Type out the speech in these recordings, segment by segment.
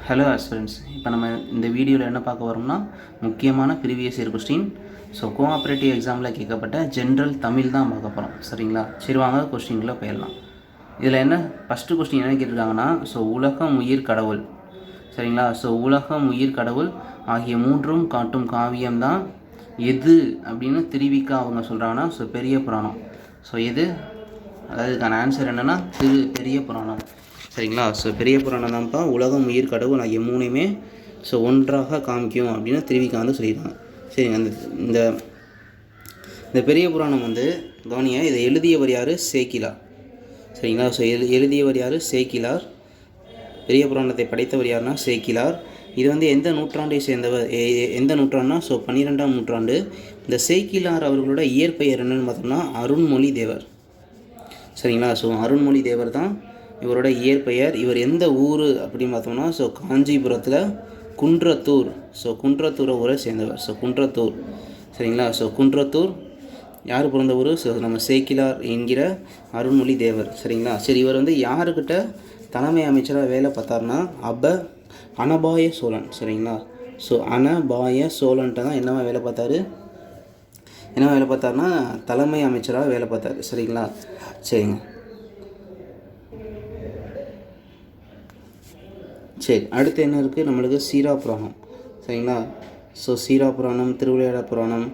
Hello aspirants, இப்போ நம்ம இந்த வீடியோவில் என்ன பார்க்க வரோம்னா முக்கியமான previous year question. So cooperative எக்ஸாமில் கேட்கப்பட்ட ஜென்ரல் தமிழ் தான் பார்க்க போகிறோம். சரிங்களா? சரி, வாங்க கொஸ்டின்குள்ளே போயிடலாம். இதில் என்ன ஃபஸ்ட்டு கொஸ்டின் என்ன கேட்டிருக்காங்கன்னா, ஸோ உலகம் உயிர் கடவுள். சரிங்களா? ஸோ உலகம் உயிர் கடவுள் ஆகிய மூன்றும் காட்டும் காவியம் தான் எது அப்படின்னு திருவிக்க அவங்க சொல்கிறாங்கன்னா, ஸோ பெரிய புராணம். ஸோ எது, அதாவது இதுக்கான ஆன்சர் என்னென்னா பெரிய புராணம். சரிங்களா? ஸோ பெரிய புராணம் தான்ப்பா உலகம் உயிர் கடவுள் ஆகிய மூணையுமே ஸோ ஒன்றாக காமிக்கும் அப்படின்னு திருவிக்கா வந்து சொல்லியிருக்காங்க. சரிங்க, இந்த பெரிய புராணம் வந்து கவனியா, இதை எழுதியவர் யார்? சேக்கிலார். சரிங்களா? ஸோ எழுதியவர் யார்? சேக்கிலார். பெரிய புராணத்தை படைத்தவர் யாருன்னா சேக்கிலார். இது வந்து எந்த நூற்றாண்டை சேர்ந்தவர், எந்த நூற்றாண்டுனா ஸோ 12ஆம் நூற்றாண்டு. இந்த சேக்கிலார் அவர்களோட இயற்பெயர் என்னென்னு பார்த்தோம்னா அருண்மொழி தேவர். சரிங்களா? ஸோ அருண்மொழி தேவர் தான் இவரோட இயற்பெயர். இவர் எந்த ஊர் அப்படின்னு பார்த்தோம்னா ஸோ காஞ்சிபுரத்தில் குன்றத்தூர். ஸோ குன்றத்தூரை ஊரை சேர்ந்தவர். ஸோ குன்றத்தூர். சரிங்களா? ஸோ குன்றத்தூர் யார் பிறந்த ஊர்? ஸோ நம்ம சேக்கிலார் என்கிற அருண்மொழி தேவர். சரிங்களா? சரி, இவர் வந்து யாருக்கிட்ட தலைமை அமைச்சராக வேலை பார்த்தார்னா அனபாய சோழன். சரிங்களா? ஸோ அனபாய சோழன்ட்ட தான் என்னவா வேலை பார்த்தாருன்னா தலைமை அமைச்சராக வேலை பார்த்தாரு. சரிங்களா? சரிங்க, சரி, அடுத்து என்ன இருக்குது நம்மளுக்கு? சீரா புராணம். சரிங்களா? ஸோ சீரா புராணம், திருவிளையாட புராணம்,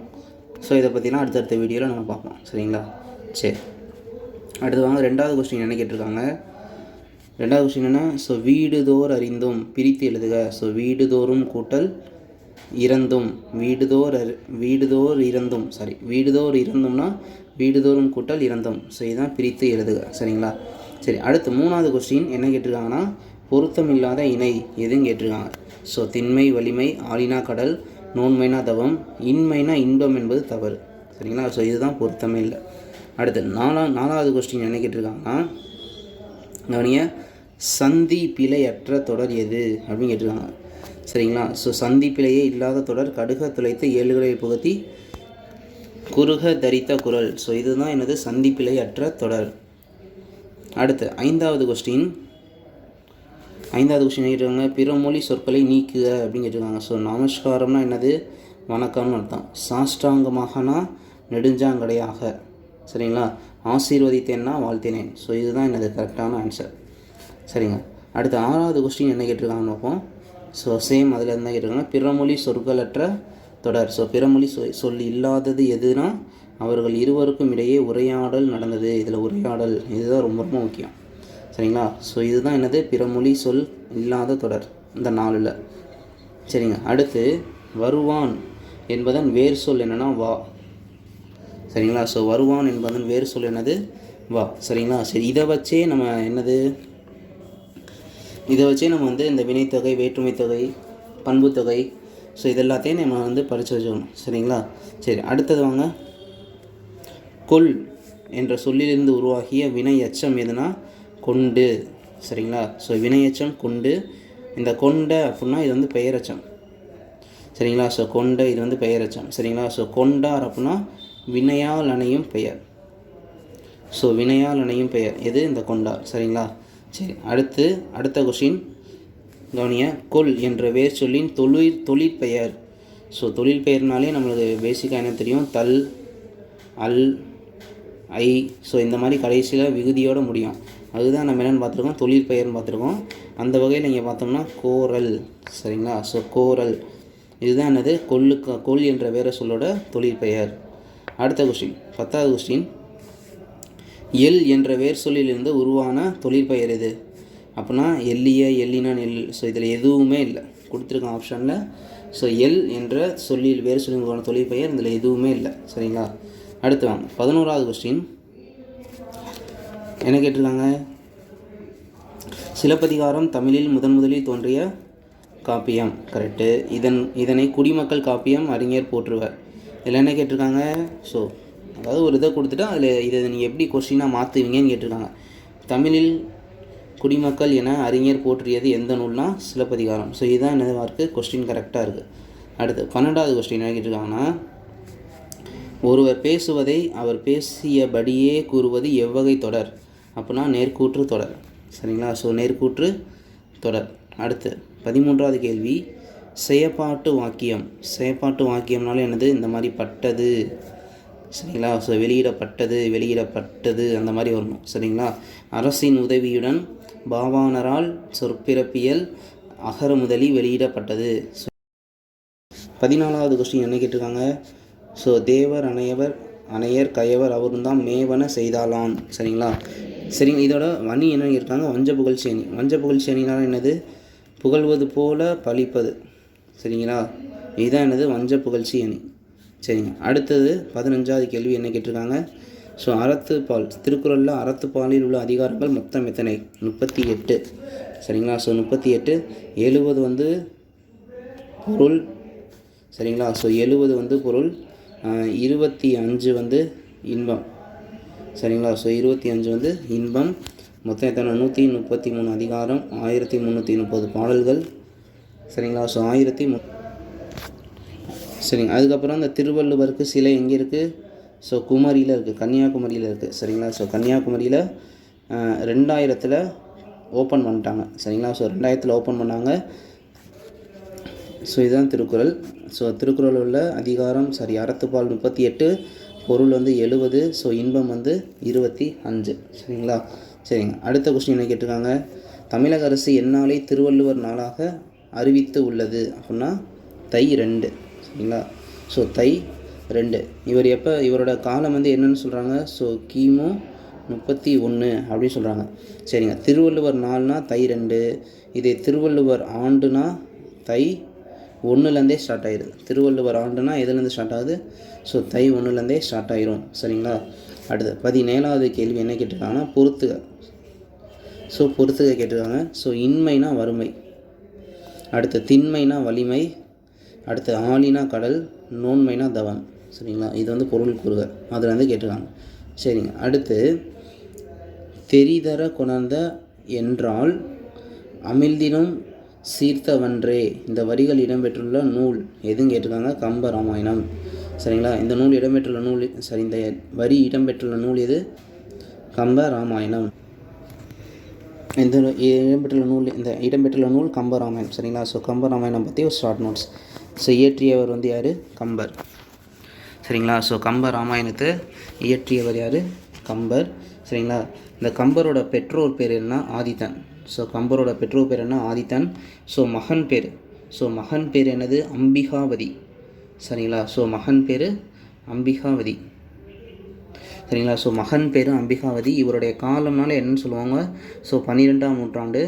ஸோ இதை பற்றிலாம் அடுத்தடுத்த வீடியோவில் நம்ம பார்ப்போம். சரிங்களா? சரி, அடுத்து வாங்க ரெண்டாவது கொஸ்டின் என்ன கேட்டிருக்காங்க. ரெண்டாவது கொஸ்டின் என்ன? ஸோ வீடுதோர் அறிந்தும் பிரித்து எழுதுக. ஸோ வீடுதோறும் கூட்டல் இறந்தும், வீடுதோர் இறந்தும்னா வீடுதோறும் கூட்டல் இறந்தும். ஸோ இதுதான் பிரித்து எழுதுக. சரிங்களா? சரி, அடுத்து மூணாவது கொஸ்டின் என்ன கேட்டிருக்காங்கன்னா, பொருத்தமில்லாத இணை எதுன்னு கேட்டிருக்காங்க. ஸோ திண்மை வலிமை, ஆளினா கடல், நோன்மைனா தவம், இன்மைனா இன்பம் என்பது தவறு. சரிங்களா? ஸோ இதுதான் பொருத்தமே இல்லை. அடுத்து நாலாவது கொஸ்டின் என்ன கேட்டிருக்காங்கன்னா, கவனிய, சந்தி பிழையற்ற தொடர் எது அப்படின்னு கேட்டிருக்காங்க. சரிங்களா? ஸோ சந்தி பிழையே இல்லாத தொடர் கடுக துளைத்து ஏழுகளை புகத்தி குறுக தரித்த குரல். ஸோ இதுதான் எனது சந்தி பிழையற்ற தொடர். அடுத்து ஐந்தாவது கொஸ்டின் கேட்டிருக்காங்க, பிறமொழி சொற்களை நீக்குக அப்படின்னு கேட்டிருக்காங்க. ஸோ நமஸ்காரம்னா என்னது? வணக்கம்னு அர்த்தம். சாஷ்டாங்கமாகனா நெடுஞ்சாங்கடையாக. சரிங்களா? ஆசீர்வதித்தேன்னா வாழ்த்தினேன். ஸோ இதுதான் என்னது கரெக்டான ஆன்சர். சரிங்க, அடுத்து ஆறாவது கொஸ்டின் என்ன கேட்டிருக்காங்கன்னு பார்ப்போம். ஸோ சேம் அதில் இருந்தால் கேட்டிருக்காங்க, பிறமொழி சொற்களற்ற தொடர். ஸோ பிறமொழி சொல் இல்லாதது எதுனா அவர்கள் இருவருக்கும் இடையே உரையாடல் நடந்தது. இதில் உரையாடல் இதுதான் ரொம்ப ரொம்ப முக்கியம். சரிங்களா? ஸோ இதுதான் என்னது? பிறமொழி சொல் இல்லாத தொடர் இந்த நாளில். சரிங்க, அடுத்து வருவான் என்பதன் வேறு சொல் என்னென்னா வா. சரிங்களா? ஸோ வருவான் என்பதன் வேறு சொல் என்னது? வா. சரிங்களா? சரி, இதை வச்சே நம்ம வந்து இந்த வினைத்தொகை, வேற்றுமை தொகை, பண்புத்தொகை, ஸோ இதெல்லாத்தையும் நம்ம வந்து படித்து வச்சுக்கணும். சரிங்களா? சரி, அடுத்தது வாங்க. கொல் என்ற சொல்லிலிருந்து உருவாகிய வினை எச்சம் எதுனா கொண்டு. சரிங்களா? ஸோ வினையச்சம் கொண்டு. இந்த கொண்ட அப்படின்னா இது வந்து பெயரச்சம். சரிங்களா? ஸோ கொண்ட இது வந்து பெயரச்சம். சரிங்களா? ஸோ கொண்டார் அப்படின்னா வினையால் அணையும் பெயர். ஸோ வினையால் அணையும் பெயர் எது? இந்த கொண்டார். சரிங்களா? சரி, அடுத்த கொஸ்டின் கவனிய, கொல் என்ற வேர் சொல்லின் தொழிற்பெயர். ஸோ தொழில் பெயர்னாலே நம்மளுக்கு பேசிக்காக என்ன தெரியும்? தல், அல், ஐ. ஸோ இந்த மாதிரி கடைசியில் விகுதியோடு முடியும். அதுதான் நம்ம என்னென்னு பார்த்துருக்கோம், தொழிற்பெயர்னு பார்த்துருக்கோம். அந்த வகையில் இங்கே பார்த்தோம்னா கோரல். சரிங்களா? ஸோ கோரல் இதுதான் என்னது? கொல் என்ற வேற சொல்லோட தொழிற்பெயர். அடுத்த கொஸ்டின் 10வது கொஸ்டின், எல் என்ற வேர் சொல்லிலிருந்து உருவான தொழிற்பெயர் எது அப்படின்னா எல்லிய, எல்லினா நெல். ஸோ இதில் எதுவுமே இல்லை கொடுத்துருக்கோம் ஆப்ஷனில். ஸோ எல் என்ற சொல்லில் வேறு சொல்லி உருவான தொழிற்பெயர் இதில் எதுவுமே இல்லை. சரிங்களா? அடுத்து வாங்க 11வது கொஸ்டின் என்ன கேட்டிருக்காங்க, சிலப்பதிகாரம் தமிழில் முதலில் தோன்றிய காப்பியம். கரெக்டு. இதனை குடிமக்கள் காப்பியம் அறிஞர் போற்றுவர். இதில் என்ன கேட்டிருக்காங்க? ஸோ அதாவது ஒரு இதை கொடுத்துட்டா இதை நீங்கள் எப்படி கொஸ்டினாக மாற்றுவீங்கன்னு கேட்டிருக்காங்க. தமிழில் குடிமக்கள் என அறிஞர் போற்றியது எந்த நூல்னா சிலப்பதிகாரம். ஸோ இதுதான் என்னதாக இருக்குது? கொஸ்டின் கரெக்டாக இருக்குது. அடுத்து 12வது கொஸ்டின் என்ன கேட்டிருக்காங்கன்னா, ஒருவர் பேசுவதை அவர் பேசியபடியே கூறுவது எவ்வகை தொடர் அப்படின்னா நேர்கூற்று தொடர். சரிங்களா? ஸோ நேர்கூற்று தொடர். அடுத்து 13வது கேள்வி செயப்பாட்டு வாக்கியம். செயப்பாட்டு வாக்கியம்னால என்னது? இந்த மாதிரி பட்டது, சரிங்களா? ஸோ வெளியிடப்பட்டது அந்த மாதிரி வரணும், சரிங்களா? அரசின் உதவியுடன் பாவாணரால் சொற்பிறப்பியல் அகரமுதலி வெளியிடப்பட்டது. 14வது கொஸ்டின் என்ன கேட்டிருக்காங்க? ஸோ தேவர் அணையர் கயவர் அவர்தான் மேவன செய்தாலான், சரிங்களா? சரிங்க, இதோட வணி என்ன இருக்காங்க? வஞ்ச புகழ்ச்சேணி. வஞ்ச புகழ்ச்சேணினால் என்னது? புகழ்வது போல பழிப்பது, சரிங்களா? இதுதான் என்னது? வஞ்ச புகழ்ச்சி அணி, சரிங்க. அடுத்தது 15வது கேள்வி என்ன கேட்டிருக்காங்க? ஸோ அறத்துப்பால், திருக்குறளில் அறத்துப்பாலில் உள்ள அதிகாரங்கள் மொத்தம் எத்தனை? 38, சரிங்களா? ஸோ 38. 70 வந்து பொருள், சரிங்களா? ஸோ 70 வந்து பொருள், 25 வந்து இன்பம், சரிங்களா? ஸோ 25 வந்து இன்பம். மொத்தம் எத்தனை? 133 அதிகாரம், 1330 பாடல்கள், சரிங்களா? ஸோ 1003, சரிங்க. அதுக்கப்புறம் இந்த திருவள்ளுவருக்கு சிலை எங்கே இருக்குது? ஸோ குமரியில் இருக்குது, கன்னியாகுமரியில் இருக்குது, சரிங்களா? ஸோ கன்னியாகுமரியில் 2000 ஓப்பன் பண்ணிட்டாங்க, சரிங்களா? ஸோ 2000 ஓப்பன் பண்ணாங்க. ஸோ இதுதான் திருக்குறள். ஸோ திருக்குறள் உள்ள அதிகாரம் அறத்துப்பால் 38, பொருள் வந்து 70, ஸோ இன்பம் வந்து 25, சரிங்களா? சரிங்க. அடுத்த கொஸ்டின் என்ன கேட்டிருக்காங்க? தமிழக அரசு எந்நாளை திருவள்ளுவர் நாளாக அறிவித்து உள்ளது அப்படின்னா தை 2, சரிங்களா? ஸோ தை 2. இவர் எப்போ, இவரோட காலம் வந்து என்னன்னு சொல்கிறாங்க? ஸோ கிமு 31 அப்படின்னு சொல்கிறாங்க, சரிங்க. திருவள்ளுவர் நாள்னா தை 2, இதே திருவள்ளுவர் ஆண்டுனா தை 1லேருந்தே ஸ்டார்ட் ஆகிடுது. திருவள்ளுவர் ஆண்டுனா எதுலேருந்து ஸ்டார்ட் ஆகுது? ஸோ தை 1லேருந்தே ஸ்டார்ட் ஆகிரும், சரிங்களா? அடுத்து 17வது கேள்வி என்ன கேட்டிருக்காங்கன்னா பொறுத்துக. ஸோ பொறுத்துக கேட்டிருக்காங்க. ஸோ இன்மைனா வறுமை, அடுத்து திண்மைனா வலிமை, அடுத்து ஆலினா கடல், நோன்மைனா தவம், சரிங்களா? இது வந்து பொருள் கூறுக, அதில் வந்து கேட்டிருக்காங்க, சரிங்க. அடுத்து தெரிதர கொணர்ந்த என்றால் அமிழ்தினும் சீர்த்தவன்றே, இந்த வரிகள் இடம்பெற்றுள்ள நூல் எதுன்னு கேட்டிருக்காங்க? கம்ப ராமாயணம், சரிங்களா? இந்த நூல் இடம்பெற்றுள்ள நூல், சரி, இந்த வரி இடம்பெற்றுள்ள நூல் எது? கம்ப ராமாயணம். இந்த இடம்பெற்றுள்ள நூல் கம்ப ராமாயணம், சரிங்களா? ஸோ கம்ப ராமாயணம் பற்றி ஒரு ஷார்ட் நோட்ஸ். ஸோ இயற்றியவர் வந்து யார்? கம்பர், சரிங்களா? ஸோ கம்ப ராமாயணத்தை இயற்றியவர் யார்? கம்பர், சரிங்களா? இந்த கம்பரோட பெற்றோர் பேர் என்ன? ஆதித்தன். ஸோ கம்பரோட பெற்றோர் பேர் என்ன? ஆதித்தன். ஸோ மகன் பேர் என்னது? அம்பிகாவதி, சரிங்களா? ஸோ மகன் பேர் அம்பிகாவதி, சரிங்களா? ஸோ மகன் பேர் அம்பிகாவதி. இவருடைய காலம்னால என்னன்னு சொல்லுவாங்க? ஸோ 12ஆம் நூற்றாண்டு,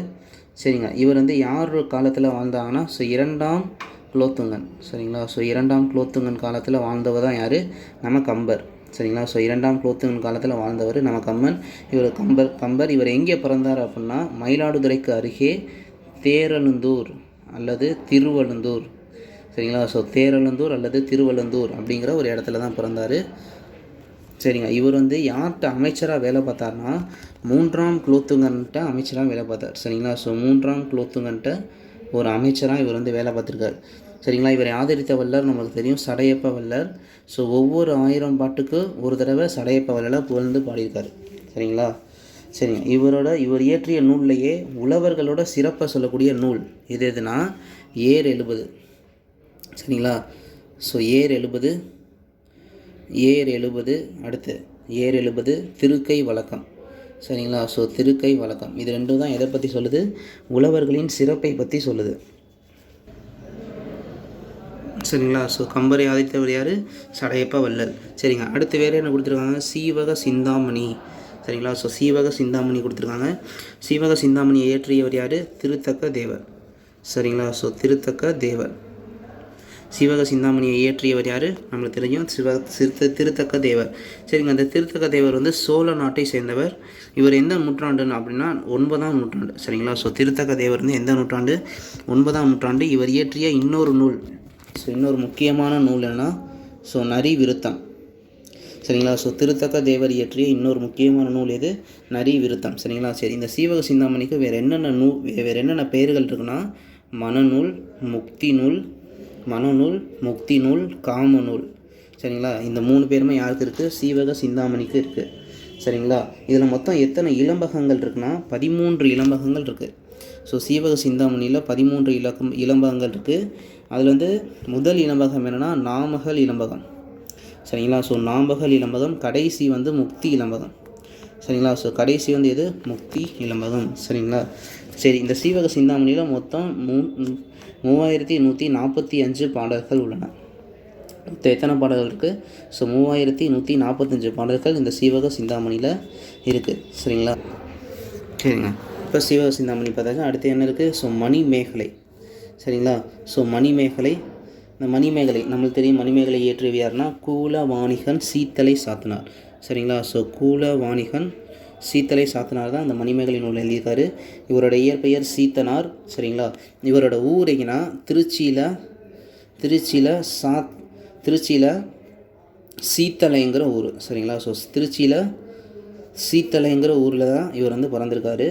சரிங்க. இவர் வந்து யார் காலத்தில் வாழ்ந்தாங்கன்னா ஸோ 2ஆம் குலோத்துங்கன், சரிங்களா? ஸோ 2ஆம் குலோத்துங்கன் காலத்தில் வாழ்ந்தவர் தான் யார்? நம்ம கம்பர், சரிங்களா? ஸோ 2ஆம் குலோத்துங்கன் காலத்தில் வாழ்ந்தவர் நம்ம கம்பர். இவர் எங்கே பிறந்தார் அப்படின்னா மயிலாடுதுறைக்கு அருகே தேரழுந்தூர் அல்லது திருவழுந்தூர், சரிங்களா? ஸோ தேரழுந்தூர் அல்லது திருவழுந்தூர் அப்படிங்கிற ஒரு இடத்துல தான் பிறந்தார், சரிங்க. இவர் வந்து யார்கிட்ட அமைச்சராக வேலை பார்த்தார்னா 3ஆம் குலோத்துங்கன்ட்ட அமைச்சராக வேலை பார்த்தார், சரிங்களா? ஸோ 3ஆம் குலோத்துங்கன்ட்ட ஒரு அமைச்சராக இவர் வந்து வேலை பார்த்துருக்கார், சரிங்களா? இவரை ஆதரித்த வள்ளர் நம்மளுக்கு தெரியும், சடையப்ப வள்ளர். ஸோ ஒவ்வொரு 1000 பாட்டுக்கு ஒரு தடவை சடையப்ப வள்ளலை புகழ்ந்து பாடியிருக்கார், சரிங்களா? சரிங்க. இவர் இயற்றிய நூல்லையே உழவர்களோட சிறப்பை சொல்லக்கூடிய நூல் எதுனா ஏர் 70, சரிங்களா? ஸோ ஏர் 70, அடுத்து ஏர் 70 திருக்கை வழக்கம், சரிங்களா? ஸோ திருக்கை வழக்கம், இது ரெண்டும் தான் எதை பற்றி சொல்லுது? உழவர்களின் சிறப்பை பற்றி சொல்லுது, சரிங்களா? ஸோ கம்பரை ஆதித்தவர் யார்? சடையப்ப வள்ளல், சரிங்க. அடுத்து வேறு என்ன கொடுத்துருக்காங்க? சீவக சிந்தாமணி, சரிங்களா? ஸோ சீவக சிந்தாமணி கொடுத்துருக்காங்க. சீவக சிந்தாமணியை இயற்றியவர் யார்? திருத்தக்க தேவர், சரிங்களா? ஸோ திருத்தக்க தேவர். சீவக சிந்தாமணியை இயற்றியவர் யார்? நம்மளுக்கு தெரியும், திருத்தக்க தேவர், சரிங்க. அந்த திருத்தக்க தேவர் வந்து சோழ நாட்டை சேர்ந்தவர். இவர் எந்த நூற்றாண்டுன்னு அப்படின்னா 9ஆம் நூற்றாண்டு, சரிங்களா? ஸோ திருத்தக்க தேவர் வந்து எந்த நூற்றாண்டு? 9ஆம் நூற்றாண்டு. இவர் இயற்றிய இன்னொரு நூல், ஸோ இன்னொரு முக்கியமான நூல் என்னன்னா ஸோ நரி விருத்தம், சரிங்களா? ஸோ திருத்தக்க தேவர் இயற்றிய இன்னொரு முக்கியமான நூல் எது? நரி விருத்தம், சரிங்களா? சரி, இந்த சீவக சிந்தாமணிக்கு வேறு என்னென்ன பெயர்கள் இருக்குன்னா மனநூல், முக்தி நூல், காம நூல், சரிங்களா? இந்த 3 பேருமே யாருக்கு இருக்குது? சீவக சிந்தாமணிக்கு இருக்குது, சரிங்களா? இதில் மொத்தம் எத்தனை இலம்பகங்கள் இருக்குன்னா 13 இலம்பகங்கள் இருக்குது, ஸோ சீவக சிந்தாமணியில் 13 இலம்பகங்கள் இருக்குது. அதில் வந்து முதல் இலம்பகம் என்னென்னா நாமகள் இலம்பகம். சரிங்களா? ஸோ நாமகள் இலம்பகம். கடைசி வந்து முக்தி இலம்பகம். சரிங்களா? ஸோ கடைசி வந்து எது? முக்தி இலம்பகம். சரிங்களா? சரி, இந்த சீவக சிந்தாமணியில் மொத்தம் 3145 பாடல்கள் உள்ளன. மொத்தம் எத்தனை பாடல்கள் இருக்குது? ஸோ 3145 பாடல்கள் இந்த சீவக சிந்தாமணியில் இருக்குது. சரிங்களா? சரிங்க. இப்போ சீவக சிந்தாமணி பார்த்தாங்க. அடுத்து என்ன இருக்குது? ஸோ மணிமேகலை. சரிங்களா? ஸோ மணிமேகலை. இந்த மணிமேகலை நம்மளுக்கு தெரியும். மணிமேகலை இயற்றியவர் யாருன்னா கூலவாணிகன் சீத்தலை சாத்தனார். சரிங்களா? ஸோ கூலவாணிகன் சீத்தலை சாத்தனார் தான் இந்த மணிமேகலை நூல் எழுதியிருக்காரு. இவரோட இயற்பெயர் சீத்தனார். சரிங்களா? இவரோட ஊர் எங்கன்னா திருச்சியில் சீத்தலைங்கிற ஊர். சரிங்களா? ஸோ திருச்சியில் சீத்தலைங்கிற ஊரில் தான் இவர் வந்து பிறந்திருக்காரு.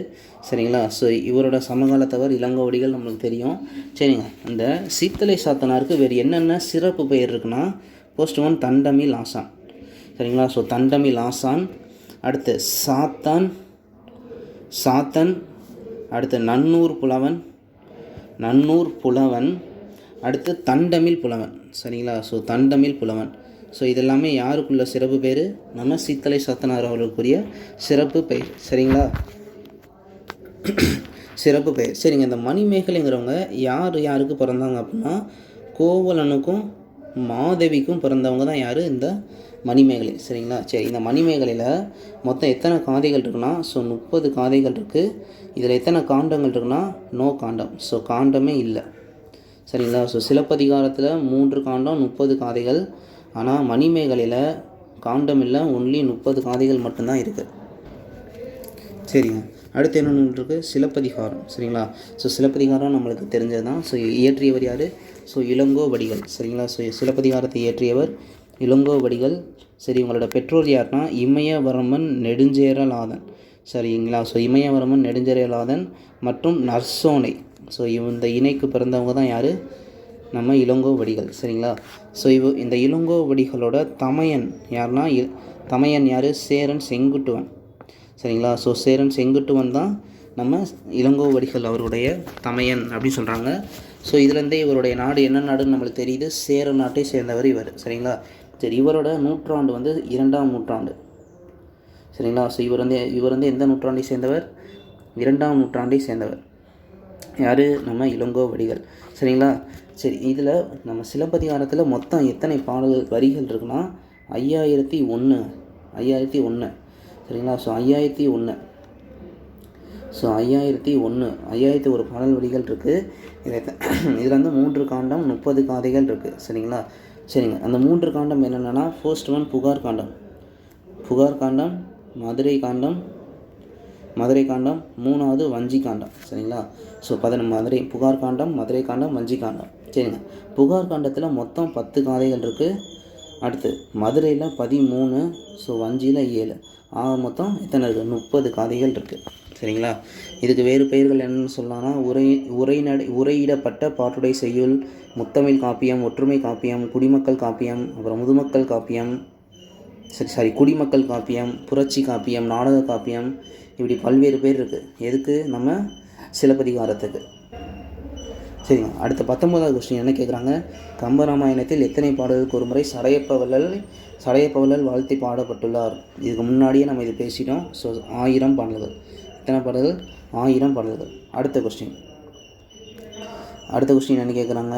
சரிங்களா? ஸோ இவரோட சமகாலத்தவர் இளங்கோவடிகள் நம்மளுக்கு தெரியும். சரிங்க. இந்த சீத்தலை சாத்தனாருக்கு வேறு என்னென்ன சிறப்பு பெயர் இருக்குன்னா, ஃபர்ஸ்ட் ஒன் தண்டமில் ஆசான். சரிங்களா? ஸோ தண்டமில் ஆசான். அடுத்து சாத்தன். அடுத்து நன்னூர் புலவன். அடுத்து தண்டமில் புலவன். சரிங்களா? ஸோ தண்டமில் புலவன். ஸோ இதெல்லாமே யாருக்குள்ள சிறப்பு பேர்? நம்ம சீத்தலை சாத்தனார் அவர்களுக்குரிய சிறப்பு பெயர். சரிங்களா? சிறப்பு பெயர். சரிங்க. இந்த மணிமேகலைங்கிறவங்க யாருக்கு பிறந்தாங்க அப்படின்னா, கோவலனுக்கும் மாதவிக்கும் பிறந்தவங்க தான் யார்? இந்த மணிமேகலை. சரிங்களா? சரி, இந்த மணிமேகலையில் மொத்தம் எத்தனை காதைகள் இருக்குன்னா, ஸோ 30 காதைகள் இருக்குது. இதில் எத்தனை காண்டங்கள் இருக்குன்னா, நோ காண்டம். ஸோ காண்டமே இல்லை. சரிங்களா? ஸோ சிலப்பதிகாரத்தில் 3 காண்டம் 30 காதைகள். ஆனால் மணிமேகலையில் காண்டம் இல்லை, ஒன்லி 30 காதைகள் மட்டும்தான் இருக்குது. சரிங்க. அடுத்து என்ன நூல் இருக்குது? சிலப்பதிகாரம். சரிங்களா? ஸோ சிலப்பதிகாரம் நம்மளுக்கு தெரிஞ்சது தான். ஸோ இயற்றியவர் யார்? ஸோ இளங்கோவடிகள். சரிங்களா? ஸோ சிலப்பதிகாரத்தை இயற்றியவர் இளங்கோவடிகள். சரி, உங்களோட பெற்றோர் யாருன்னா இமயவர்மன் நெடுஞ்சேரலாதன். சரிங்களா? ஸோ இமயவர்மன் நெடுஞ்சேரலாதன் மற்றும் நற்சோனை. ஸோ இந்த இணைக்கு பிறந்தவங்க தான் யார்? நம்ம இளங்கோவடிகள். சரிங்களா? ஸோ இந்த இளங்கோவடிகளோட தமையன் யாருன்னா தமையன் யார்? சேரன் செங்குட்டுவன். சரிங்களா? ஸோ சேரன் செங்குட்டுவன் தான் நம்ம இளங்கோவடிகள் அவருடைய தமையன் அப்படின்னு சொல்கிறாங்க. ஸோ இதுலேருந்தே இவருடைய நாடு என்ன நாடுன்னு நம்மளுக்கு தெரியுது. சேர நாட்டை சேர்ந்தவர் இவர். சரிங்களா? சரி, இவரோட நூற்றாண்டு வந்து 2ஆம் நூற்றாண்டு. சரிங்களா? ஸோ இவர் வந்து எந்த நூற்றாண்டை சேர்ந்தவர்? 2ஆம் நூற்றாண்டை சேர்ந்தவர். யார்? நம்ம இளங்கோவடிகள். சரிங்களா? சரி, இதில் நம்ம சிலப்பதிகாரத்தில் மொத்தம் எத்தனை பாடல்கள் வரிகள் இருக்குன்னா 5001. சரிங்களா? ஸோ 5001 பாடல் வரிகள் இருக்குது. இதில் வந்து 3 காண்டம் 30 காதைகள் இருக்குது. சரிங்களா? சரிங்க. அந்த 3 காண்டம் என்னென்னா, ஃபர்ஸ்ட் ஒன் புகார் காண்டம், மதுரை காண்டம், 3வது வஞ்சி காண்டம். சரிங்களா? ஸோ புகார் காண்டம், மதுரை காண்டம், வஞ்சி காண்டம். சரிங்க. புகார் காண்டத்தில் மொத்தம் 10 காதைகள் இருக்குது. அடுத்து மதுரையில் 13, ஸோ வஞ்சியில் 7. மொத்தம் எத்தனை இருக்குது? 30 காதைகள் இருக்குது. சரிங்களா? இதுக்கு வேறு பெயர்கள் என்னென்னு சொல்லலாம்னா, உரையிடப்பட்ட பாட்டுடை செய்யுள், முத்தமிழ் காப்பியம், ஒற்றுமை காப்பியம், குடிமக்கள் காப்பியம், அப்புறம் முதுமக்கள் காப்பியம், குடிமக்கள் காப்பியம், புரட்சி காப்பியம், நாடக காப்பியம், இப்படி பல்வேறு பேர் இருக்குது. எதுக்கு? நம்ம சிலப்பதிகாரத்துக்கு. சரிங்க. அடுத்த 19வது கொஸ்டின் என்ன கேட்குறாங்க? கம்பராமாயணத்தில் எத்தனை பாடல்களுக்கு ஒரு முறை சடையப்பவள்ளல் வாழ்த்தி பாடப்பட்டுள்ளார்? இதுக்கு முன்னாடியே நம்ம இது பேசிட்டோம். ஸோ 1000 பாடல்கள். எத்தனை பாடல்கள்? 1000 பாடல்கள். அடுத்த கொஸ்டின் என்ன கேட்குறாங்க?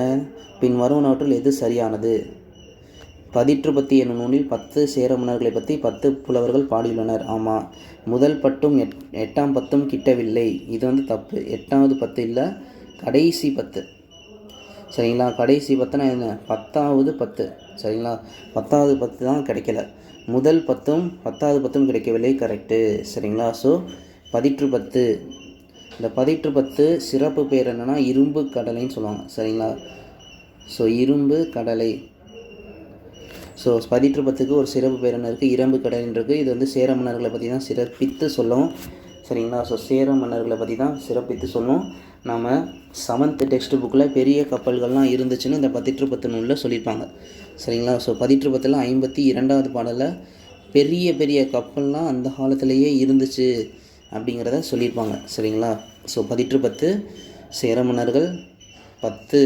பின் வருவனவற்றில் எது சரியானது? பதிற்றுப்பத்தி என்னும் நூலில் 10 சேர மன்னர்களை பற்றி 10 புலவர்கள் பாடியுள்ளனர். ஆமாம். முதல் பட்டும் 8ஆம் பத்தும் கிட்டவில்லை. இது வந்து தப்பு. 8வது 10 இல்லை, கடைசி 10. சரிங்களா? கடைசி 10னா என்ன? 10வது 10. சரிங்களா? 10வது 10 தான் கிடைக்கல. முதல் 10ம் 10வது 10ம் கிடைக்கவில்லை. கரெக்டு. சரிங்களா? ஸோ பதிற்றுப்பத்து. இந்த பதிற்றுப்பத்து சிறப்பு பேர் என்னென்னா இரும்பு கடலைன்னு சொல்லுவாங்க. சரிங்களா? ஸோ இரும்பு கடலை. ஸோ பதிற்றுப்பத்துக்கு ஒரு சிறப்பு பேர் என்ன இருக்குது? இரும்பு கடலைன்னு இருக்குது. இது வந்து சேர மன்னர்களை பற்றி தான் சிறப்பித்து சொல்லும். சரிங்களா? ஸோ சேர மன்னர்களை பற்றி தான் சிறப்பித்து சொல்லும். நாம் 7th டெக்ஸ்ட் புக்கில் பெரிய கப்பல்கள்லாம் இருந்துச்சுன்னு இந்த பதிற்றுப்பத்து நூலில் சொல்லியிருப்பாங்க. சரிங்களா? ஸோ பதிற்றுப்பத்தில் 52வது பாடலில் பெரிய கப்பல்லாம் அந்த காலத்திலேயே இருந்துச்சு அப்படிங்கிறத சொல்லியிருப்பாங்க. சரிங்களா? ஸோ 10 சேர மன்னர்கள், 10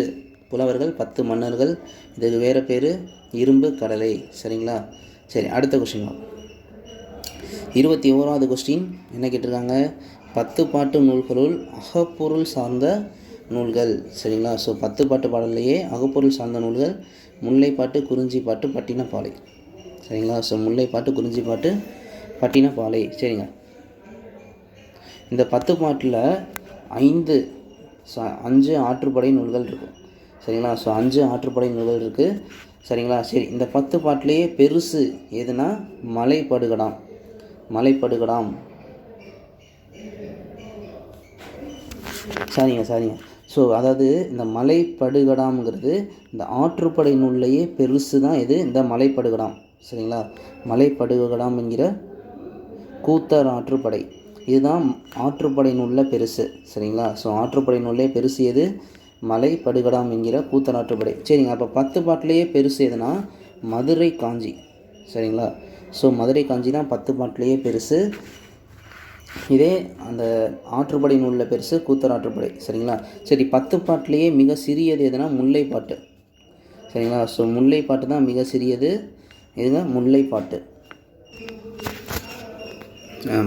புலவர்கள், 10 மன்னர்கள். இதுக்கு வேறு பேர் இரும்பு கடலை. சரிங்களா? சரி, அடுத்த கொஸ்டின். 21வது கொஸ்டின் என்ன கேட்டிருக்காங்க? 10 பாட்டு நூல்களுள் அகப்பொருள் சார்ந்த நூல்கள். சரிங்களா? ஸோ 10 பாட்டு பாடல்லையே அகப்பொருள் சார்ந்த நூல்கள் முல்லைப்பாட்டு, குறிஞ்சிப்பாட்டு, பட்டினப்பாலை. சரிங்களா? ஸோ முல்லைப்பாட்டு, குறிஞ்சிப்பாட்டு, பட்டினப்பாலை. சரிங்க. இந்த 10 பாட்டில் 5 ஆற்றுப்படை நூல்கள் இருக்குது. சரிங்களா? ஸோ 5 ஆற்றுப்படை நூல்கள் இருக்குது. சரிங்களா? சரி, இந்த 10 பாட்டிலேயே பெருசு எதுனா மலைப்படுகடாம். சரிங்க. ஸோ அதாவது இந்த மலைப்படுகடாம்ங்கிறது இந்த ஆற்றுப்படை நூல்லையே பெருசு தான் எது? இந்த மலைப்படுகடாம். சரிங்களா? மலைப்படுகடாம் என்கிற கூத்தர் ஆற்றுப்படை இதுதான் ஆற்றுப்படை நூலில் பெருசு. சரிங்களா? ஸோ ஆற்றுப்படை நூல்லே பெருசு எது? மலைப்படுகடாம் என்கிற கூத்தர் ஆற்றுப்படை. சரிங்க. அப்போ 10 பாட்டிலேயே பெருசு எதுனா மதுரை காஞ்சி. சரிங்களா? ஸோ மதுரை காஞ்சி தான் 10 பாட்டிலேயே பெருசு. இதே அந்த ஆற்றுப்படை நூலில் பெருசு கூத்தர் ஆற்றுப்படை. சரிங்களா? சரி, 10 பாட்டிலேயே மிக சிறியது எதுனா முல்லைப்பாட்டு. சரிங்களா? ஸோ முல்லைப்பாட்டு தான் மிக சிறியது. இதுங்க முல்லைப்பாட்டு.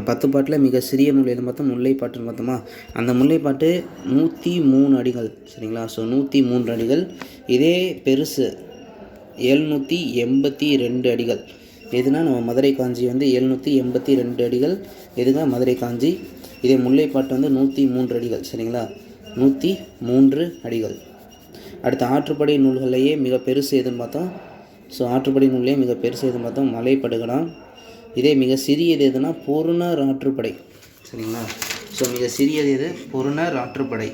10 பாட்டில் மிக சிறிய நூல் எது பார்த்தோம்? முல்லைப்பாட்டுன்னு பார்த்தோமா? அந்த முல்லைப்பாட்டு 103 அடிகள். சரிங்களா? ஸோ 103 அடிகள். இதே பெருசு 782 அடிகள். எதுனா நம்ம மதுரை காஞ்சி 782 அடிகள். எதுங்க? மதுரை காஞ்சி. இதே முல்லைப்பாட்டு 103 அடிகள். சரிங்களா? 103 அடிகள். அடுத்த ஆற்றுப்படை நூல்கள்லேயே மிக பெருசு எதுன்னு பார்த்தோம்? ஸோ ஆற்றுப்படை நூல்லையே மிக பெருசு எதுன்னு பார்த்தோம்? மலைப்படுகடாம். இதே மிக சிறியது எதுனா பொருணர் ஆற்றுப்படை. சரிங்களா? ஸோ மிக சிறியது எது? பொருணர் ஆற்றுப்படை.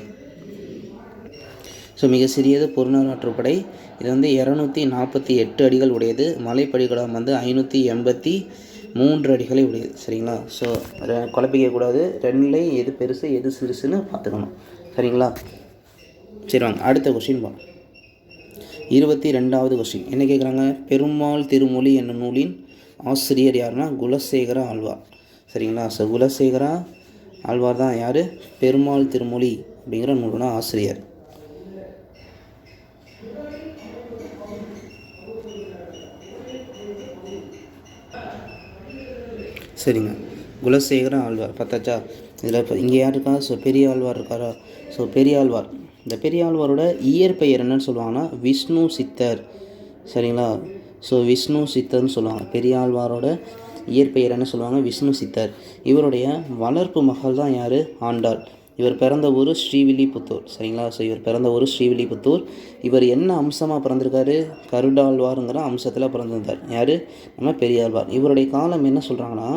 ஸோ மிக சிறியது பொருணர் ஆற்றுப்படை. இது 248 அடிகள் உடையது. மலைப்படுகடாம் 583 அடிகளை உடையது. சரிங்களா? ஸோ குழப்பிக்கக்கூடாது. ரெண்டுலே எது பெருசு எது சிறுசுன்னு பார்த்துக்கணும். சரிங்களா? சரி, வாங்க அடுத்த கொஸ்டின் வா. 22வது கொஸ்டின் என்ன கேட்குறாங்க? பெருமாள் திருமொழி என்னும் நூலின் ஆசிரியர் யாருன்னா குலசேகர ஆழ்வார். சரிங்களா? ஸோ குலசேகர ஆழ்வார் தான் யார்? பெருமாள் திருமொழி அப்படிங்கிற நூலோட ஆசிரியர். சரிங்க. குலசேகர ஆழ்வார் பார்த்தாச்சா? இதில் இப்போ இங்கே யார் இருக்கா? ஸோ பெரிய ஆழ்வார் இருக்காரா? ஸோ பெரிய ஆழ்வார். இந்த பெரிய ஆழ்வாரோட இயற்பெயர் என்னன்னு சொல்லுவாங்கன்னா விஷ்ணு சித்தர். சரிங்களா? ஸோ விஷ்ணு சித்தர்னு சொல்லுவாங்க. பெரிய ஆழ்வாரோட இயற்பெயர் என்ன சொல்லுவாங்க? விஷ்ணு சித்தர். இவருடைய வளர்ப்பு மகள் தான் யார்? ஆண்டாள். இவர் பிறந்த ஊர் ஸ்ரீவில்லிபுத்தூர். சரிங்களா? ஸோ இவர் பிறந்த ஊர் ஸ்ரீவில்லிபுத்தூர். இவர் என்ன அம்சமாக பிறந்திருக்காரு? கருடாழ்வாருங்கிற அம்சத்தில் பிறந்திருந்தார். யார்? நம்ம பெரியாழ்வார். இவருடைய காலம் என்ன சொல்கிறாங்கன்னா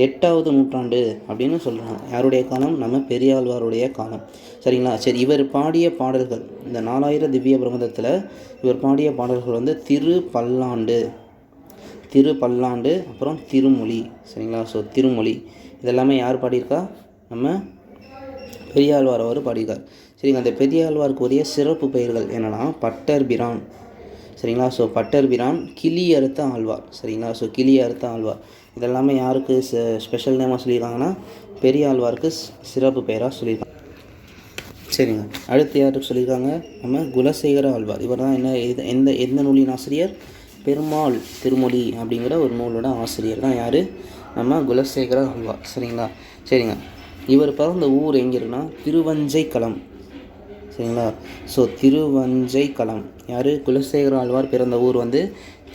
8வது நூற்றாண்டு அப்படின்னு சொல்கிறாங்க. யாருடைய காலம்? நம்ம பெரியாழ்வாருடைய காலம். சரிங்களா? சரி, இவர் பாடிய பாடல்கள் இந்த 4000 திவ்ய பிரபந்தத்தில் இவர் பாடிய பாடல்கள் திருப்பல்லாண்டு, அப்புறம் திருமொழி. சரிங்களா? ஸோ திருமொழி இதெல்லாமே யார் பாடியிருக்கா? நம்ம பெரியாழ்வார் அவர் பாடியிருக்கார். சரிங்க. அந்த பெரியாழ்வாருக்கு உரிய சிறப்பு பெயர்கள் என்னென்னா பட்டர் பிரான். சரிங்களா? ஸோ பட்டர் பிரான், கிளி அறுத்த ஆழ்வார். சரிங்களா? ஸோ கிளி அறுத்த ஆழ்வார் இதெல்லாமே யாருக்கு ஸ்பெஷல் நேமாக சொல்லியிருக்காங்கன்னா பெரியாழ்வாருக்கு சிறப்பு பெயராக சொல்லியிருக்காங்க. சரிங்க. அடுத்து யாருக்கு சொல்லியிருக்காங்க? நம்ம குலசேகர ஆழ்வார். இவர் தான் எந்த நூலின் ஆசிரியர்? பெருமாள் திருமொழி அப்படிங்கிற ஒரு நூலோட ஆசிரியர் தான் யார்? நம்ம குலசேகர ஆழ்வார். சரிங்களா? சரிங்க. இவர் பிறந்த ஊர் எங்கே இருக்குன்னா திருவஞ்சைக்களம். சரிங்களா? ஸோ திருவஞ்சைக்களம். யார்? குலசேகர ஆழ்வார் பிறந்த ஊர்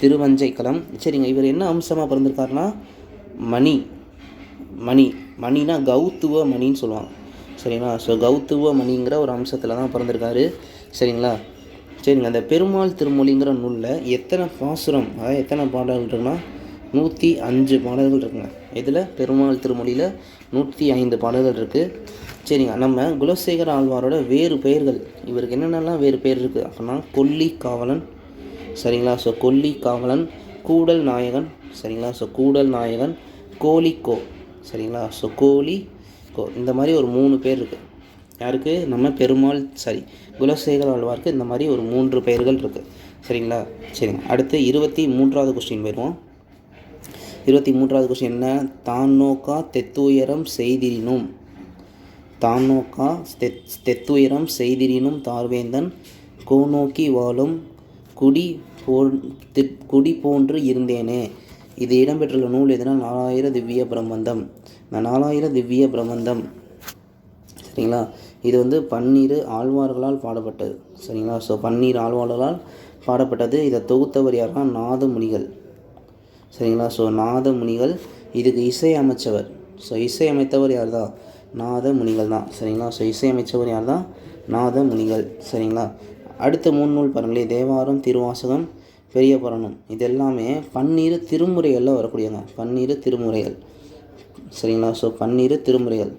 திருவஞ்சைக்களம். சரிங்க. இவர் என்ன அம்சமாக பிறந்திருக்காருன்னா மணினா கௌத்துவ மணின்னு சொல்லுவாங்க. சரிங்களா? ஸோ கௌத்துவ மணிங்கிற ஒரு அம்சத்தில் தான் பிறந்திருக்காரு. சரிங்களா? சரிங்க. அந்த பெருமாள் திருமொழிங்கிற நூலில் எத்தனை பாசுரம், அதாவது எத்தனை பாடல்கள் இருக்குன்னா 105 பாடல்கள் இருக்குங்க. இதில் பெருமாள் திருமொழியில் 105 பாடல்கள் இருக்குது. சரிங்க. நம்ம குலசேகர ஆழ்வாரோட வேறு பெயர்கள், இவருக்கு என்னென்னலாம் வேறு பெயர் இருக்குது அப்படின்னா கொல்லி காவலன். சரிங்களா? ஸோ கொல்லி காவலன், கூடல் நாயகன். சரிங்களா? ஸோ கூடல் நாயகன், கோழிக்கோ. சரிங்களா? ஸோ கோழிக்கோ. இந்த மாதிரி ஒரு 3 பேர் இருக்குது. யாருக்கு? நம்ம குலசேகர ஆழ்வாருக்கு இந்த மாதிரி ஒரு 3 பெயர்கள் இருக்குது. சரிங்களா? சரிங்க. அடுத்து 23வது கொஸ்டின் போயிடுவோம். 23வது கொஸ்டின் என்ன? தான் நோக்கா தெத்துயரம் செய்திரினும் தானோக்கா தெத்துயரம் செய்திரினும் தார்வேந்தன் கோநோக்கி வாழும் குடி போன்று இருந்தேனே. இது இடம்பெற்றுள்ள நூல் எதுனா 4000 திவ்ய பிரபந்தம். இந்த 4000 திவ்ய பிரபந்தம் சரிங்களா, இது வந்து 12 ஆழ்வார்களால் பாடப்பட்டது சரிங்களா. ஸோ 12 ஆழ்வார்களால் பாடப்பட்டது. இதை தொகுத்தவர் யாருன்னா நாதமுனிகள் சரிங்களா. ஸோ நாதமுனிகள் இதுக்கு இசை அமைச்சவர். ஸோ இசையமைத்தவர் யார் தான்? நாதமுனிகள் தான் சரிங்களா. ஸோ இசையமைச்சவர் யார் தான்? நாதமுனிகள் சரிங்களா. அடுத்த 3 நூல் பாருங்களேன், தேவாரம், திருவாசகம், பெரிய புராணம். இது எல்லாமே 12 திருமுறைகளில் வரக்கூடியங்க. 12 திருமுறைகள் சரிங்களா. ஸோ 12 திருமுறைகள்.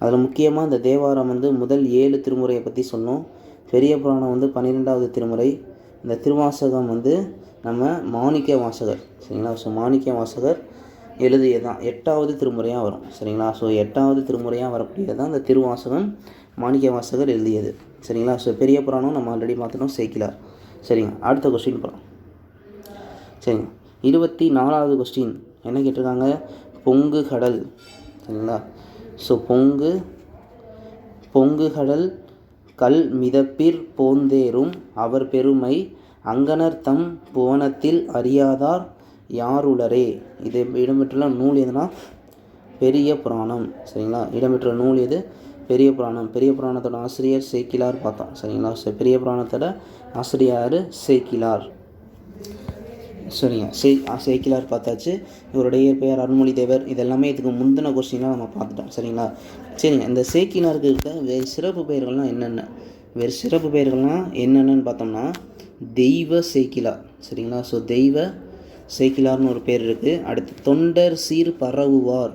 அதில் முக்கியமாக இந்த தேவாரம் வந்து முதல் 7 திருமுறையை பற்றி சொன்னோம். பெரிய புராணம் வந்து 12வது திருமுறை. இந்த திருவாசகம் வந்து நம்ம மாணிக்க வாசகர் சரிங்களா. ஸோ மாணிக்க வாசகர் எழுதியதான் 8வது திருமுறையாக வரும் சரிங்களா. ஸோ 8வது திருமுறையாக வரக்கூடியது தான் இந்த திருவாசகம், மாணிக்க வாசகர் எழுதியது சரிங்களா. ஸோ பெரிய புராணம் நம்ம ஆல்ரெடி பார்த்துட்டோம், சேக்கிலார் சரிங்க. அடுத்த கொஸ்டின் போகிறோம் சரிங்க. 24வது கொஸ்டின் என்ன கேட்டிருக்காங்க? பொங்கு கடல் சரிங்களா. ஸோ பொங்கு கடல் கல் மிதப்பிற் போந்தேறும் அவர் பெருமை அங்கனர் தம் புவனத்தில் அறியாதார் யாருளரே. இது இடம்பெற்றுள்ள நூல் எதுனா பெரிய புராணம் சரிங்களா. இடம்பெற்ற நூல் எது? பெரிய புராணம். பெரிய புராணத்தோட ஆசிரியர் சேக்கிலார் பார்த்தோம் சரிங்களா. ஸோ பெரிய புராணத்தோட ஆசிரியர் சேக்கிலார் சரிங்க. சேக்கிலார் பார்த்தாச்சு. இவருடைய பெயர் அருள்மொழி தேவர். இதெல்லாமே இதுக்கு முந்தின கொஸ்டினாக நம்ம பார்த்துட்டோம் சரிங்களா. சரிங்க. இந்த சேக்கிலாருக்கு இருக்க வேறு சிறப்பு பெயர்கள்லாம் என்னென்ன? வேறு சிறப்பு பெயர்கள்லாம் என்னென்னு பார்த்தோம்னா தெய்வ சேக்கிலார் சரிங்களா. ஸோ தெய்வ சேக்கிலார்னு ஒரு பேர் இருக்குது. அடுத்து தொண்டர் சீர் பரவுவார்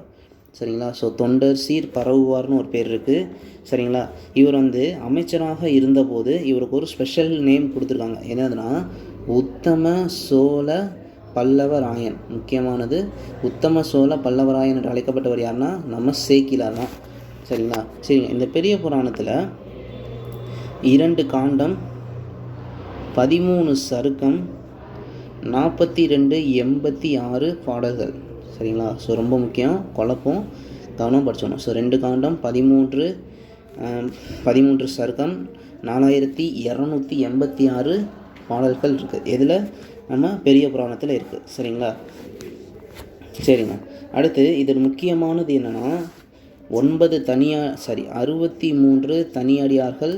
சரிங்களா. ஸோ தொண்டர் சீர் பரவுவார்னு ஒரு பேர் இருக்குது சரிங்களா. இவர் வந்து அமைச்சராக இருந்தபோது இவருக்கு ஒரு ஸ்பெஷல் நேம் கொடுத்துருக்காங்க. என்னதுன்னா உத்தம சோழ பல்லவராயன். முக்கியமானது உத்தம சோழ பல்லவராயன் என்று அழைக்கப்பட்டவர் யாருன்னா நம்ம சேக்கிலார் தான் சரிங்களா. சரிங்க. இந்த பெரிய புராணத்தில் 2 காண்டம், 13 சருக்கம், 42 86 பாடல்கள் சரிங்களா. ஸோ ரொம்ப முக்கியம், குழப்பம், கவனம் படிச்சோணும். ஸோ 2 காண்டம், 13 சருக்கம், 4286 பாடல்கள் இருக்குது. இதில் நம்ம பெரிய புராணத்தில் இருக்குது சரிங்களா. சரிங்க. அடுத்து இதில் முக்கியமானது என்னென்னா 63 தனியடியார்கள்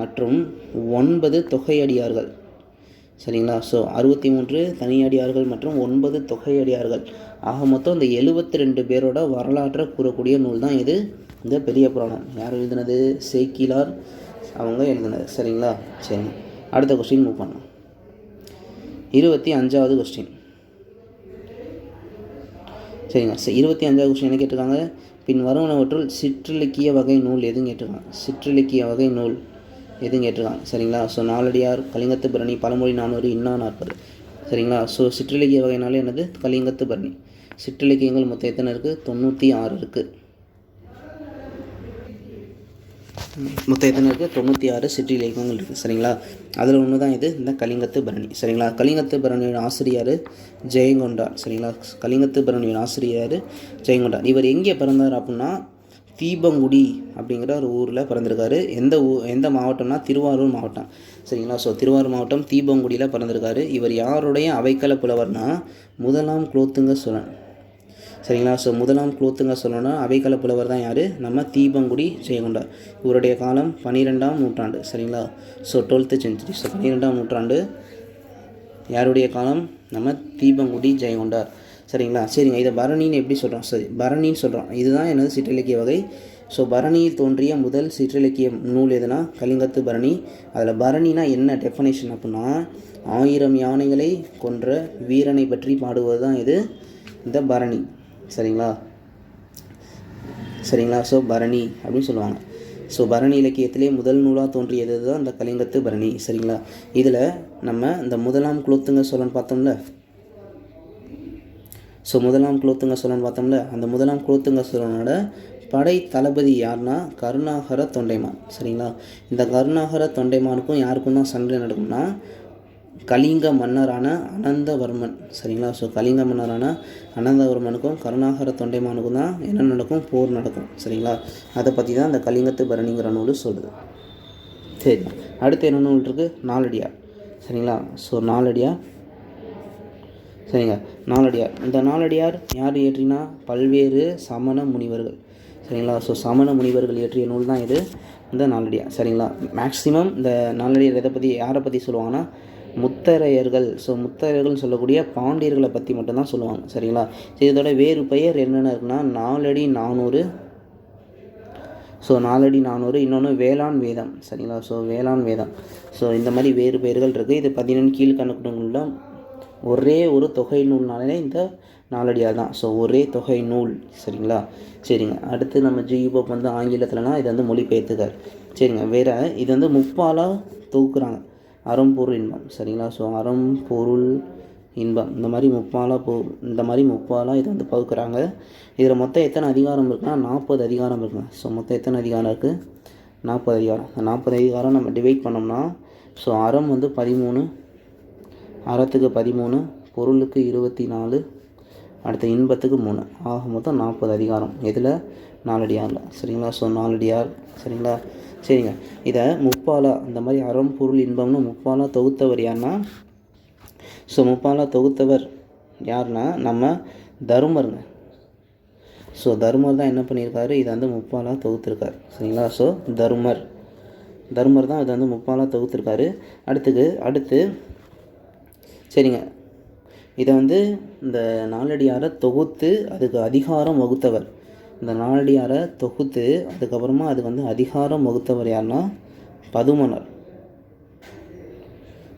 மற்றும் 9 தொகையடியார்கள் சரிங்களா. ஸோ 63 தனியடியார்கள் மற்றும் 9 தொகையடியார்கள் ஆக மொத்தம் இந்த 72 பேரோட வரலாற்றை கூறக்கூடிய நூல் தான் இது இந்த பெரிய புராணம். யார் எழுதினது? சேக்கிலார் அவங்க எழுதினது சரிங்களா. சரிங்க. அடுத்த கொஸ்டின் மூவ் பண்ணலாம். 25வது கொஸ்டின் சரிங்க. 25வது கொஸ்டின் என்ன கேட்டிருக்காங்க? பின் வருவனவற்றுள் சிற்றிலக்கிய வகை நூல் எதுவும் கேட்டிருக்காங்க. சிற்றிலக்கிய வகை நூல் எதுவும் கேட்டிருக்காங்க சரிங்களா. ஸோ நாலடியார், கலிங்கத்து பரணி, பழமொழி 400, இன்னா 40 சரிங்களா. ஸோ சிற்றிலக்கிய வகைனாலே என்னது? கலிங்கத்து பரணி. சிற்றிலக்கியங்கள் மொத்தம் எத்தனை இருக்குது? 96 இருக்குது. மொத்தம் எத்தனை இருக்குது? 96 சிற்றிலக்கியங்கள் இருக்குது சரிங்களா. அதில் ஒன்று தான் இது இந்த கலிங்கத்து பரணி சரிங்களா. கலிங்கத்து பரணியின் ஆசிரியர் ஜெயங்கொண்டார் சரிங்களா. கலிங்கத்து பரணியின் ஆசிரியர் ஜெயங்கொண்டார். இவர் எங்கே பிறந்தார் அப்படின்னா தீபங்குடி அப்படிங்கிற ஒரு ஊரில் பிறந்திருக்காரு. எந்த மாவட்டம்னா திருவாரூர் மாவட்டம் சரிங்களா. ஸோ திருவாரூர் மாவட்டம் தீபங்குடியில் பிறந்திருக்காரு. இவர் யாருடைய அவைக்கள புலவர்னா முதலாம் குலோத்துங்க சோழன் சரிங்களா. ஸோ முதலாம் குலோத்துங்க சோழனா அவைக்கள புலவர் தான் யார்? நம்ம தீபங்குடி ஜெயங்கொண்டார். இவருடைய காலம் 12ஆம் நூற்றாண்டு சரிங்களா. So 12th century. ஸோ 12ஆம் நூற்றாண்டு யாருடைய காலம்? நம்ம தீபங்குடி ஜெயங்கொண்டார் சரிங்களா. சரிங்க. இதை பரணின்னு எப்படி சொல்கிறோம்? சரி, பரணின்னு சொல்கிறோம். இதுதான் எனது சிற்றிலக்கிய வகை. ஸோ பரணியில் தோன்றிய முதல் சிற்றிலக்கிய நூல் எதுனா கலிங்கத்து பரணி. அதில் பரணினா என்ன டெஃபனேஷன் அப்படின்னா 1000 யானைகளை கொன்ற வீரனை பற்றி பாடுவது தான் இது இந்த பரணி சரிங்களா. ஸோ பரணி அப்படின்னு சொல்லுவாங்க. ஸோ பரணி இலக்கியத்திலே முதல் நூலாக தோன்றியது தான் இந்த கலிங்கத்து பரணி சரிங்களா. இதில் நம்ம இந்த முதலாம் குலோத்துங்க சோழன் பார்த்தோம்ல. ஸோ முதலாம் குலோத்துங்க சோழன் பார்த்தோம்ல, அந்த முதலாம் குலோத்துங்க சோழனோட படை தளபதி யாருன்னா கருணாகர தொண்டைமான் சரிங்களா. இந்த கருணாகர தொண்டைமானுக்கும் யாருக்கும் தான் சண்டை நடக்கும்னா கலிங்க மன்னரான அனந்தவர்மன். சரிங்களா? ஸோ கலிங்க மன்னரான அனந்தவர்மனுக்கும் கருணாகர தொண்டைமானுக்கும் தான் என்ன நடக்கும்? போர் நடக்கும். சரிங்களா? அதை பற்றி தான் அந்த கலிங்கத்து பரணிங்கிற நூல் சொல்லுது. சரி, அடுத்து என்ன நூல் இருக்குது? நாலடியார். சரிங்களா? ஸோ நாலடியார். சரிங்க, நாலடியார். இந்த நாலடியார் யார் இயற்றினா? பல்வேறு சமண முனிவர்கள். சரிங்களா? ஸோ சமண முனிவர்கள் இயற்றிய நூல் தான் இது, இந்த நாலடியார். சரிங்களா? மேக்ஸிமம் இந்த நாலடியார் எதை பற்றி, யாரை பற்றி சொல்லுவாங்கன்னா, முத்தரையர்கள். ஸோ முத்தரையர்கள் சொல்லக்கூடிய பாண்டியர்களை பற்றி மட்டும்தான் சொல்லுவாங்க. சரிங்களா? இதோட வேறு பெயர் என்னென்ன இருக்குன்னா, நாலடி 400. ஸோ நாலடி 400, இன்னொன்று வேளாண் வேதம். சரிங்களா? ஸோ வேளாண் வேதம். ஸோ இந்த மாதிரி வேறு பெயர்கள் இருக்குது. இது 14 கீழ்கணக்கு நூலில் ஒரே ஒரு தொகை நூல்னாலே இந்த நாலடியார் தான். ஸோ ஒரே தொகை நூல். சரிங்களா? சரிங்க, அடுத்து நம்ம ஜியு போப் வந்து ஆங்கிலத்தில்னா இது வந்து மொழிபெயர்த்துக்கார். சரிங்க, வேறு இது வந்து முப்பாலாக தொகுக்குறாங்க. அறம்பொருள் இன்பம். சரிங்களா? ஸோ அறம்பொருள் இன்பம் இந்த மாதிரி முப்பாலாக இதை வந்து பகுக்கிறாங்க. இதில் மொத்தம் எத்தனை அதிகாரம் இருக்குன்னா 40 அதிகாரம் இருக்குங்க. ஸோ மொத்தம் எத்தனை அதிகாரம் இருக்குது? 40 அதிகாரம். அந்த 40 அதிகாரம் நம்ம டிவைட் பண்ணோம்னா, ஸோ அறம் வந்து 13, அறத்துக்கு 13, பொருளுக்கு 24, அடுத்த இன்பத்துக்கு 3, ஆக மொத்தம் 40 அதிகாரம். இதில் நாலடியாரில். சரிங்களா? ஸோ நாலடியார். சரிங்களா? சரிங்க, இதை முப்பாலாக இந்த மாதிரி அறம் பொருள் இன்பம்னு முப்பாலாக தொகுத்தவர் யாருன்னா, ஸோ முப்பாலாக தொகுத்தவர் யாருன்னா நம்ம தருமருங்க. ஸோ தருமர் தான் என்ன பண்ணியிருக்காரு? இதை வந்து முப்பாலாக தொகுத்துருக்காரு. சரிங்களா? ஸோ தருமர் தான் இதை வந்து முப்பாலாக தொகுத்துருக்காரு. அடுத்து சரிங்க, இதை வந்து இந்த நாலடியாரை தொகுத்து அதுக்கு அதிகாரம் வகுத்தவர். இந்த நாலடியாரை தொகுத்து அதுக்கப்புறமா அது வந்து அதிகாரம் வகுத்தவர் யாருன்னா பதுமனார்.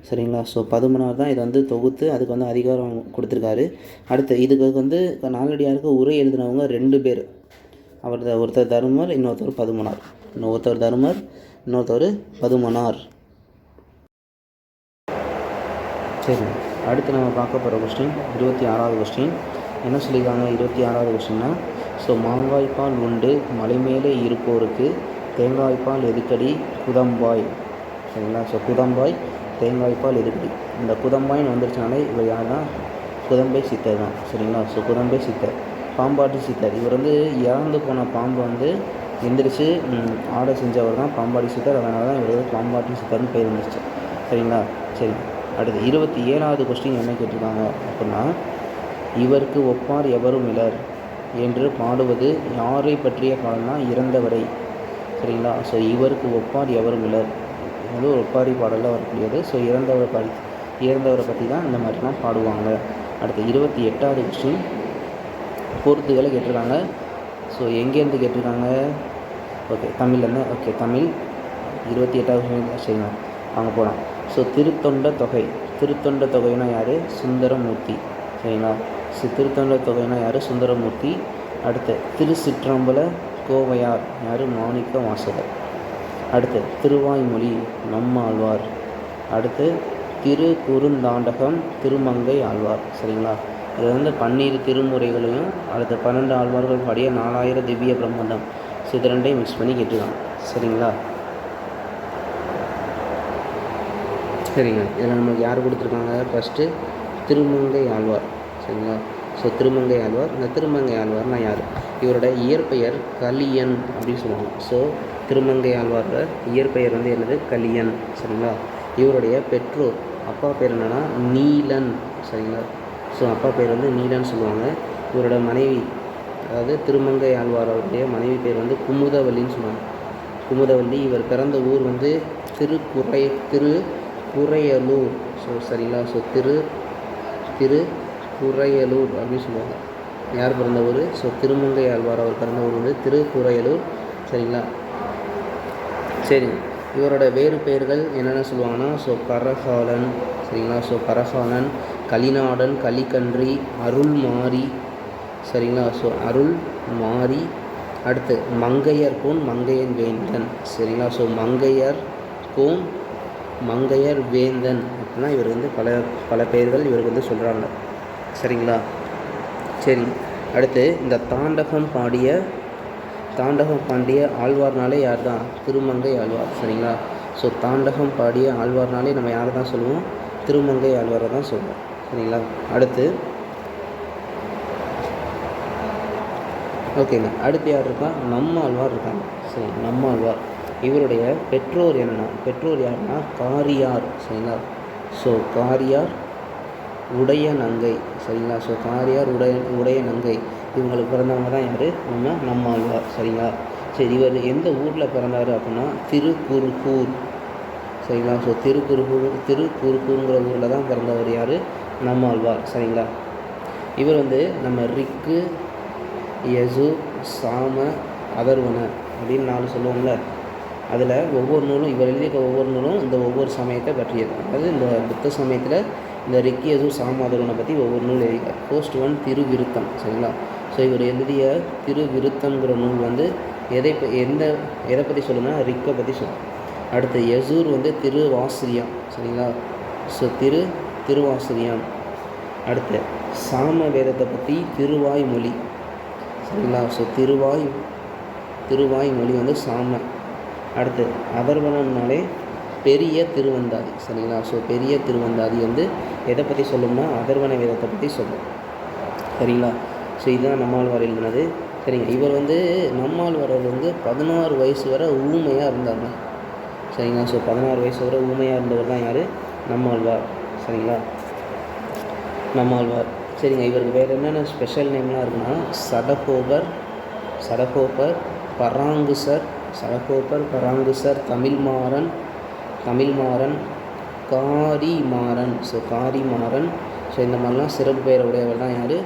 சரிங்களா? ஸோ பதுமனார் தான் இதை வந்து தொகுத்து அதுக்கு வந்து அதிகாரம் கொடுத்துருக்காரு. அடுத்து இதுக்கு வந்து நாலடியாருக்கு உரை எழுதினவங்க 2 பேர். ஒருத்தர் தருமர், இன்னொருத்தர் பதுமனார். இன்னொருத்தர் பதுமனார். சரி, அடுத்து நம்ம பார்க்க போகிற கொஸ்டின் 26வது கொஸ்டின். என்ன சொல்லியிருக்காங்க 26வது கொஸ்டின்னா, ஸோ மாங்காய்ப்பால் உண்டு மலை மேலே இருப்போருக்கு தேங்காய்ப்பால் எதுக்கடி குதம்பாய். சரிங்களா? ஸோ குதம்பாய், தேங்காய்ப்பால் எதுக்கடி. இந்த குதம்பாய்னு வந்துருச்சுனாலே இவர் யாருன்னா குதம்பை சித்தர் தான். சரிங்களா? ஸோ குதம்பை சித்தர், பாம்பாட்டி சித்தர். இவர் வந்து இறந்து போன பாம்பை வந்து எந்திரிச்சு ஆடை செஞ்சவர் தான் பாம்பாட்டி சித்தர். அதனால தான் இவர் பாம்பாட்டி சித்தர்னு பேர் வந்துருச்சு. சரிங்களா? சரி, அடுத்து 27வது கொஸ்டின் என்ன கேட்டிருக்காங்க அப்படின்னா, இவருக்கு ஒப்பார் எவரும் இலர் என்று பாடுவது யாரை பற்றிய பாடல்னா இறந்தவரை. சரிங்களா? ஸோ இவருக்கு ஒப்பார் எவரும் இலர் வந்து ஒரு ஒப்பாரி பாடலில் வரக்கூடியது. ஸோ இறந்தவரை பற்றி தான் இந்த மாதிரிலாம் பாடுவாங்க. அடுத்து 28வது கொஸ்டின் பொறுத்துகளை கேட்டிருக்காங்க. ஸோ எங்கேருந்து கேட்டிருக்காங்க? ஓகே, தமிழ்லேருந்து. ஓகே, தமிழ் 28வது கொஸ்டின். சரிங்க, வாங்க போகலாம். ஸோ திருத்தொண்ட தொகைனா யார்? சுந்தரமூர்த்தி. சரிங்களா? திருத்தொண்ட தொகைனா யார்? சுந்தரமூர்த்தி. அடுத்து திருச்சிற்றம்பல கோவையார் யார்? மாணிக்க வாசகர். அடுத்து திருவாய்மொழி நம்மாழ்வார். அடுத்து திரு குறுந்தாண்டகம் திருமங்கை ஆழ்வார். சரிங்களா? இது வந்து 12 திருமுறைகளையும் அடுத்த 12 ஆழ்வார்கள் பாடிய 4000 திவ்ய பிரம்மண்டம். ஸோ இது 2ஐயும் மிக்ஸ் பண்ணி கேட்டுருக்காங்க. சரிங்களா? சரிங்க, இதில் நமக்கு யார் கொடுத்துருக்காங்க? ஃபஸ்ட்டு திருமங்கை ஆழ்வார். சரிங்களா? ஸோ திருமங்கை ஆழ்வார். இந்த திருமங்கை ஆழ்வார்னால் யார்? இவரோட இயற்பெயர் கலியன் அப்படின்னு சொல்லுவாங்க. ஸோ திருமங்கை ஆழ்வாரோட இயற்பெயர் வந்து என்னது? கலியன். சரிங்களா? இவருடைய பெற்றோர் அப்பா பேர் என்னென்னா நீலன். சரிங்களா? ஸோ அப்பா பேர் வந்து நீலன் சொல்லுவாங்க. இவரோட மனைவி, அதாவது திருமங்கை ஆழ்வாரோடைய மனைவி பேர் வந்து குமுதவல்லின்னு சொல்லுவாங்க. குமுதவல்லி. இவர் பிறந்த ஊர் வந்து திருக்குறையலூர். ஸோ சரிங்களா? ஸோ திருக்குறையலூர் அப்படின்னு சொல்லுவாங்க. யார் பிறந்த ஊர்? ஸோ திருமங்கை ஆழ்வார் அவர் பிறந்த ஊர் வந்து திருக்குறையலூர். சரிங்களா? சரி, இவரோட வேறு பெயர்கள் என்னென்ன சொல்லுவாங்கன்னா, ஸோ கரகாலன். சரிங்களா? ஸோ கரகாலன், கலிநாடன், கலிகன்றி, அருள்மாரி. சரிங்களா? ஸோ அருள்மாரி. அடுத்து மங்கையர் கோன் மங்கையன் வேந்தன். சரிங்களா? ஸோ மங்கையர் கோன் மங்கையர் வேந்தன் அப்படின்னா இவர் வந்து பல பெயர்கள் இவருக்கு வந்து சொல்கிறாங்க. சரிங்களா? சரி, அடுத்து இந்த தாண்டகம் பாண்டிய ஆழ்வார்னாலே யார் தான்? திருமங்கை ஆழ்வார். சரிங்களா? ஸோ தாண்டகம் பாடிய ஆழ்வார்னாலே நம்ம யாரை தான் சொல்லுவோம்? திருமங்கை ஆழ்வாரை தான் சொல்லுவோம். சரிங்களா? அடுத்து ஓகேங்க. அடுத்து யார் இருக்கா? நம்மாழ்வார் இருக்காங்க. சரி, நம்மாழ்வார் இவருடைய பெற்றோர் என்னென்னா, பெற்றோர் யாருன்னா காரியார். சரிங்களா? ஸோ காரியார் உடைய நங்கை. சரிங்களா? ஸோ காரியார் உடைய நங்கை இவங்களுக்கு பிறந்தவங்க தான் யார்? நம்மாழ்வார். சரிங்களா? சரி, இவர் எந்த ஊரில் பிறந்தார் அப்படின்னா திருக்குறுகூர். சரிங்களா? ஸோ திருக்குறுகூருங்கிற ஊரில் தான் பிறந்தவர் யார்? நம்மாழ்வார். சரிங்களா? இவர் நம்ம ரிக்கு, யசு, சாம, அதர்வன அப்படின்னு 4 சொல்லுவோம்ல, அதில் ஒவ்வொரு நூலும் இவர் எழுதியிருக்க ஒவ்வொரு நூலும் இந்த ஒவ்வொரு சமயத்தை பற்றியது. அதாவது இந்த புத்த சமயத்தில் இந்த ரிக்கு, யசு, சாம, அதர்வனை பற்றி ஒவ்வொரு நூல் எழுதியிருக்கார். First one Thiruviruttam. சரிங்களா? ஸோ இவர் எழுதிய திருவிருத்தம்ங்கிற நூல் எதை பற்றி சொல்லுன்னா ரிக்கை பற்றி சொல்லும். அடுத்து யசூர் திருவாசிரியம். சரிங்களா? ஸோ திருவாசிரியம். அடுத்து சாம வேதத்தை பற்றி திருவாய்மொழி. சரிங்களா? ஸோ திருவாய்மொழி சாம. அடுத்து அதர்வனம்னாலே பெரிய திருவந்தாதி. சரிங்களா? ஸோ பெரிய திருவந்தாதி எதை பற்றி சொல்லும்னா அதர்வன வேதத்தை பற்றி சொல்லும். சரிங்களா? ஸோ இதுதான் நம்மாழ்வார் எழுதினது. சரிங்க. இவர் நம்மாழ்வார் 16 வயசு வரை ஊமையாக இருந்தாங்க. சரிங்களா? ஸோ 16 வயசு வரை ஊமையாக இருந்தவர் தான் யார்? நம்மாழ்வார். சரிங்களா? நம்மாழ்வார். சரிங்க. இவருக்கு வேறு என்னென்ன ஸ்பெஷல் நேம்லாம் இருக்குன்னா சடகோபர், பராங்குசர், தமிழ்மாறன், காரிமாறன். ஸோ காரிமாறன். ஸோ இந்த மாதிரிலாம் சிறப்பு பெயரை உடையவர் தான் யார்?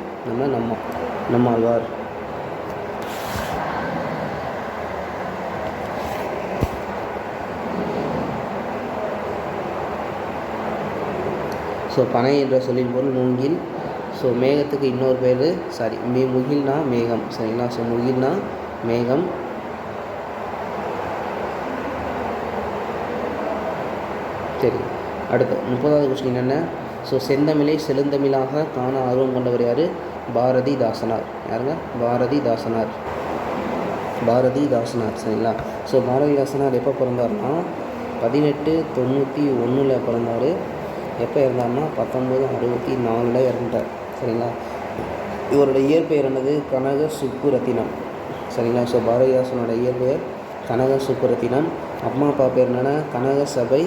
நம்மாழ்வார். ஸோ பனை என்ற சொல்லின் பொருள் மூங்கில். ஸோ மேகத்துக்கு இன்னொரு பேர் முகில்னா மேகம். சரிங்களா? ஸோ முகில்னா மேகம். சரி, அடுத்து 30வது கொஸ்டின் என்ன? ஸோ செந்தமிழை செழுந்தமிழாக காண ஆர்வம் கொண்டவர் யார்? பாரதிதாசனார். யாருங்க? பாரதிதாசனார். சரிங்களா? ஸோ பாரதிதாசனார் எப்போ பிறந்தார்னா 1891 பிறந்தார். எப்போ இறந்தார்னா 1964 இறந்துட்டார். சரிங்களா? இவரோட இயற்பெயர் என்னது? கனக சுப்புரத்தினம். சரிங்களா? ஸோ பாரதிதாசனோட இயற்பெயர் கனக சுப்புரத்தினம். அம்மா அப்பா பேர் என்னென்னா கனகசபை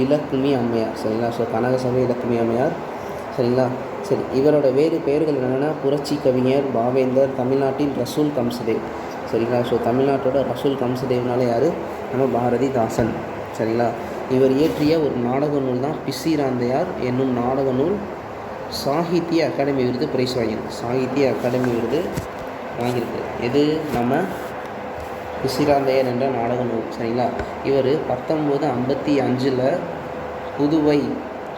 இலக்குமி அம்மையார். சரிங்களா? ஸோ கனகசபை இலக்குமி அம்மையார். சரிங்களா? சரி, இவரோட வேறு பெயர்கள் என்னென்னா புரட்சி கவிஞர், பாவேந்தர், தமிழ்நாட்டின் ரசூல் கம்சதேவ். சரிங்களா? ஸோ தமிழ்நாட்டோட ரசூல் கம்சதேவ்னால யார்? பாரதிதாசன். சரிங்களா? இவர் இயற்றிய ஒரு நாடக நூல் தான் பிசிராந்தையார் என்னும் நாடக நூல் சாகித்ய அகாடமி விருது பிரைஸ் வாங்கியிருக்கு. சாகித்ய அகாடமி விருது வாங்கியிருக்கு. இது பிசிராந்தையர் என்ற நாடக நூல். சரிங்களா? இவர் 1955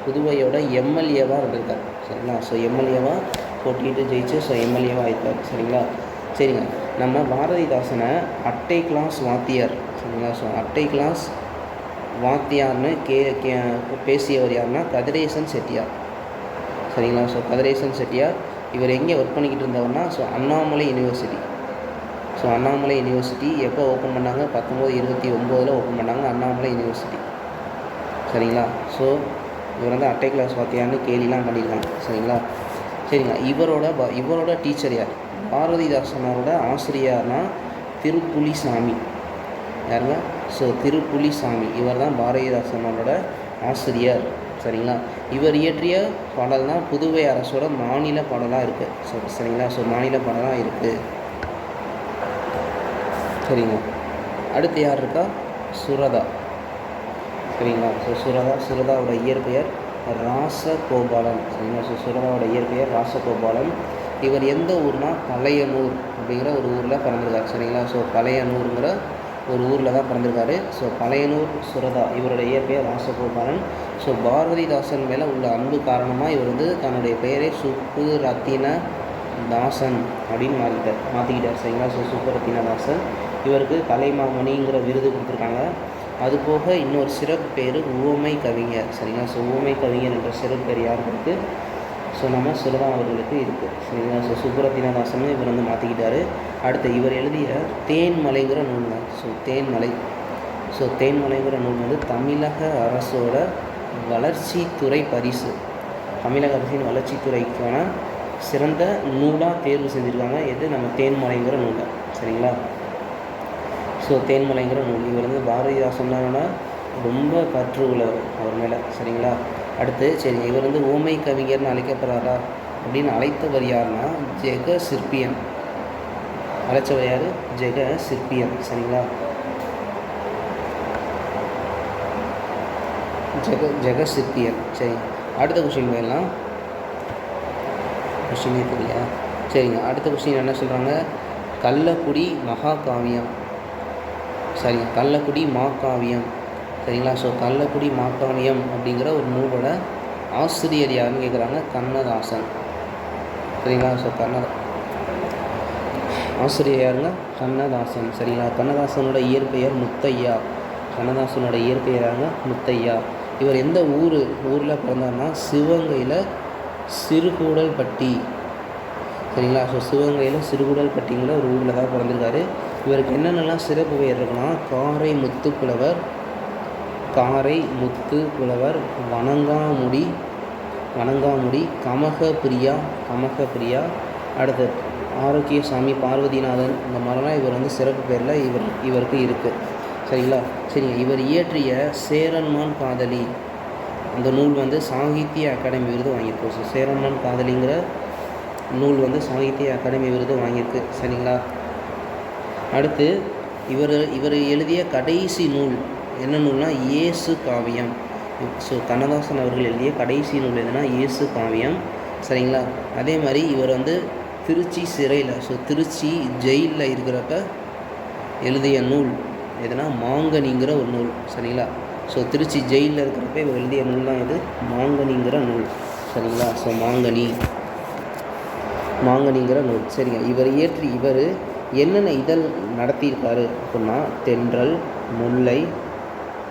புதுவையோட எம்எல்ஏவாக இருந்திருக்கார். சரிங்களா? ஸோ எம்எல்ஏவாக போட்டிட்டு ஜெயிச்சு எம்எல்ஏவாக ஆகிட்டார். சரிங்களா? சரிங்க. நம்ம பாரதிதாசனை அட்டை கிளாஸ் வாத்தியார். சரிங்களா? ஸோ அட்டை கிளாஸ் வாத்தியார்னு பேசியவர் யாருன்னா கதிரேசன் செட்டியார். சரிங்களா? ஸோ கதிரேசன் செட்டியார் இவர் எங்கே ஒர்க் பண்ணிக்கிட்டு இருந்தவர்னா அண்ணாமலை யூனிவர்சிட்டி எப்போ ஓப்பன் பண்ணாங்க? 1929 ஓப்பன் பண்ணாங்க அண்ணாமலை யூனிவர்சிட்டி. சரிங்களா? ஸோ இவர் அட்டை கிளாஸ் வாத்தியார்னு கேலிலாம் பண்ணியிருக்காங்க. சரிங்களா? சரிங்க. இவரோட டீச்சர் யார்? பாரதிதாசனோட ஆசிரியர்னா திருப்புலிசாமி. யாருங்க? ஸோ திருப்புலிசாமி. இவர் தான் பாரதிதாசனோட ஆசிரியர். சரிங்களா? இவர் இயற்றிய பாடல் தான் புதுவை அரசோட மாநில பாடலாக இருக்குது. சரிங்களா? ஸோ மாநில பாடலாக இருக்குது. சரிங்க. அடுத்து யார் இருக்கா? சுரதா. சரிங்களா? ஸோ சுரதாவோட இயற்பெயர் ராசகோபாலன். சரிங்களா? ஸோ சுரதாவோட இயற்பெயர் ராசகோபாலன். இவர் எந்த ஊர்னா பழையனூர் அப்படிங்கிற ஒரு ஊரில் பிறந்திருக்காரு. சரிங்களா? ஸோ பழையனூருங்கிற ஒரு ஊரில் தான் பிறந்திருக்காரு. ஸோ பழையனூர் சுரதா. இவரோட இயற்பெயர் ராசகோபாலன். ஸோ பாரதிதாசன் மேலே உள்ள அன்பு காரணமாக இவர் தன்னுடைய பெயரை சுப்புரத்தின தாசன் அப்படின்னு மாற்றிக்கிட்டார். சரிங்களா? ஸோ சுப்புரத்தின தாசன். இவருக்கு கலைமாமணிங்கிற விருது கொடுத்துருக்காங்க. அதுபோக இன்னொரு சிறப்பு பேர் உவமை கவிஞர். சரிங்களா? ஸோ உவமை கவிஞர் என்ற சிறப்பு பேர் யாருக்கு இருக்குது? ஸோ நம்ம சுரதா அவர்களுக்கு இருக்குது. சரிங்களா? ஸோ சுப்புரத்தினதாசன் இவர் மாற்றிக்கிட்டார். அடுத்து இவர் எழுதிய தேன்மலைங்கிற நூல். ஸோ தேன்மலைங்கிற நூல் தமிழக அரசோட வளர்ச்சித்துறை பரிசு, தமிழக அரசின் வளர்ச்சித்துறைக்கான சிறந்த நூலாக தேர்வு செஞ்சுருக்காங்க. எது? நம்ம தேன்மலைங்கிற நூலை. சரிங்களா? ஸோ தேன்மலைங்கிற நூல். இவர் வந்து பாரதிதாசனோட ரொம்ப பற்று உள்ளவர் அவர் மேலே. சரிங்களா? அடுத்து சரி, இவர் வந்து ஓமை கவிஞர்னு அழைக்கப்படுறாரா அப்படின்னு அழைத்தவர் யாருன்னா ஜெக சிற்பியன். அழைச்சவர் யார்? ஜெக சிற்பியன். சரிங்களா? ஜெக சிற்பியன். சரி, அடுத்த கொஸ்டின் போயிடலாம். கொஸ்டினே தெரியல. சரிங்க, அடுத்த கொஸ்டின் என்ன சொல்கிறாங்க? கள்ளக்குடி மகாகாவியம். சரிங்க, கள்ளக்குடி மாகாவியம். சரிங்களா? ஸோ கள்ளக்குடி மாகாவியம் அப்படிங்கிற ஒரு நூலோட ஆசிரியர் யாருன்னு கேட்குறாங்க. கண்ணதாசன். சரிங்களா? ஸோ ஆசிரியர் யாருங்க? கண்ணதாசன். சரிங்களா? கண்ணதாசனோட இயற்பெயர் முத்தையா. கண்ணதாசனோட இயற்பெயராங்க முத்தையா. இவர் எந்த ஊரில் பிறந்தார்னா சிவகங்கையில் சிறுகூடல்பட்டி. சரிங்களா? ஸோ சிவகங்கையில் சிறுகூடல்பட்டிங்கிற ஒரு ஊரில் தான் பிறந்திருக்காரு. இவருக்கு என்னென்னலாம் சிறப்பு பெயர் இருக்குன்னா காரை முத்துப்புலவர், வணங்காமுடி, கமகப்பிரியா, அடுத்து ஆரோக்கியசாமி, பார்வதிநாதன், இந்த மாதிரிலாம் இவர் வந்து சிறப்பு பேரில் இவருக்கு இருக்குது. சரிங்களா? சரிங்க, இவர் இயற்றிய சேரன்மான் காதலி அந்த நூல் வந்து சாகித்ய அகாடமி விருது வாங்கியிருக்கு. ஸோ சேரன்மான் காதலிங்கிற நூல் வந்து சாகித்ய அகாடமி விருது வாங்கியிருக்கு. சரிங்களா? அடுத்து இவர் எழுதிய கடைசி நூல் என்ன நூல்னா இயேசு காவியம். ஸோ கண்ணதாசன் அவர்கள் எழுதிய கடைசி நூல் எதுனா இயேசு காவியம். சரிங்களா? அதே மாதிரி இவர் வந்து திருச்சி சிறையில், ஸோ திருச்சி ஜெயிலில் இருக்கிறப்ப எழுதிய நூல் எதுனா மாங்கனிங்கிற ஒரு நூல். சரிங்களா? ஸோ திருச்சி ஜெயிலில் இருக்கிறப்ப இவர் எழுதிய நூல் தான் இது மாங்கனிங்கிற நூல். சரிங்களா? ஸோ மாங்கனிங்கிற நூல். சரிங்க, இவர் என்னென்ன இதழ் நடத்தியிருக்காரு அப்படின்னா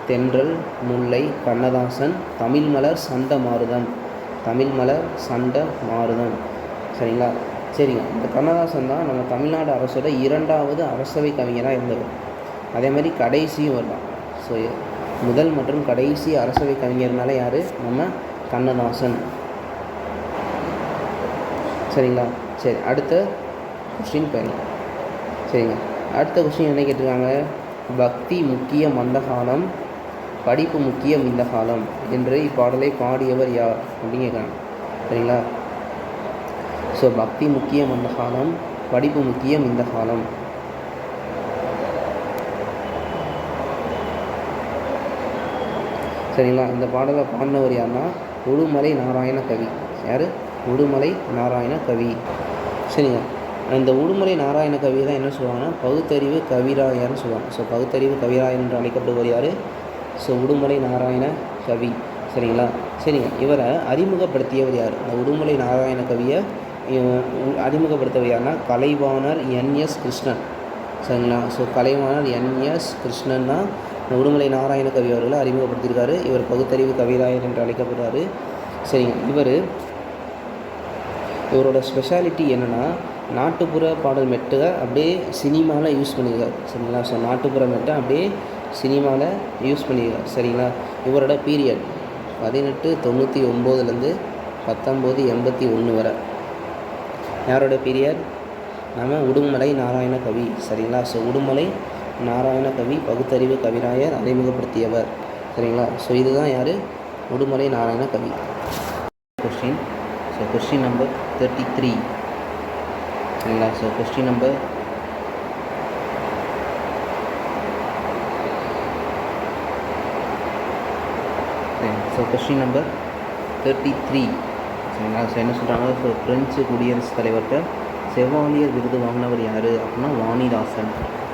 தென்றல், முல்லை, கண்ணதாசன், தமிழ்மலர், சண்ட மாருதம். சரிங்களா? சரிங்க, இந்த கண்ணதாசன் தான் நம்ம தமிழ்நாடு அரசோட 2வது அரசவை கவிஞராக இருந்தவர். அதே மாதிரி கடைசியும் வரலாம். ஸோ முதல் மற்றும் கடைசி அரசவை கவிஞர்னால யார்? நம்ம கண்ணதாசன். சரிங்களா? சரி, அடுத்த கொஸ்டின் போயிடலாம். சரிங்க, அடுத்த கொஸ்டின் என்ன கேட்டிருக்காங்க? பக்தி முக்கியம் அந்த காலம், படிப்பு முக்கியம் இந்த காலம் என்று இப்பாடலை பாடியவர் யார் அப்படின்னு கேட்குறாங்க. சரிங்களா? ஸோ பக்தி முக்கியம் அந்த காலம், படிப்பு முக்கியம் இந்த காலம். சரிங்களா? இந்த பாடலை பாடினவர் யாருன்னா உடுமலை நாராயண கவி. யார்? உடுமலை நாராயண கவி. சரிங்க, இந்த உடுமலை நாராயண கவி தான் என்ன சொல்லுவாங்கன்னா பகுத்தறிவு கவிராயர்னு சொல்லுவாங்க. ஸோ பகுத்தறிவு கவிராயர் என்று அழைக்கப்படுவர் யார்? ஸோ உடுமலை நாராயண கவி. சரிங்களா? சரிங்க, இவரை அறிமுகப்படுத்தியவர் யார்? இந்த உடுமலை நாராயண கவியை அறிமுகப்படுத்தவர் யாருன்னா கலைவாணர் NS கிருஷ்ணன். சரிங்களா? ஸோ கலைவாணர் NS கிருஷ்ணன் தான் இந்த உடுமலை நாராயண கவி அவர்களை அறிமுகப்படுத்தியிருக்காரு. இவர் பகுத்தறிவு கவிராயர் என்று அழைக்கப்படுறாரு. சரிங்க, இவரோட ஸ்பெஷாலிட்டி என்னென்னா நாட்டுப்புற பாடல் மெட்டை அப்படியே சினிமாவில் யூஸ் பண்ணியிருக்காரு. சரிங்களா? ஸோ நாட்டுப்புற மெட்டை அப்படியே சினிமாவில் யூஸ் பண்ணியிருக்காரு. சரிங்களா? இவரோட பீரியட் 1899 1981 வரை. யாரோட பீரியட்? நம்ம உடுமலை நாராயண கவி. சரிங்களா? ஸோ உடுமலை நாராயண கவி பகுத்தறிவு கவிராயர் அறிமுகப்படுத்தியவர். சரிங்களா? ஸோ இதுதான் யார்? உடுமலை நாராயண கவி. கொஸ்டின். So question number 33. சரிங்களா? So question number question number 33. சரிங்களா? ஸோ என்ன சொல்கிறாங்க? ஸோ பிரெஞ்சு குடியரசுத் தலைவர்கிட்ட செவாலியர் விருது வாங்கினவர் யார் அப்படின்னா வாணிதாசன்.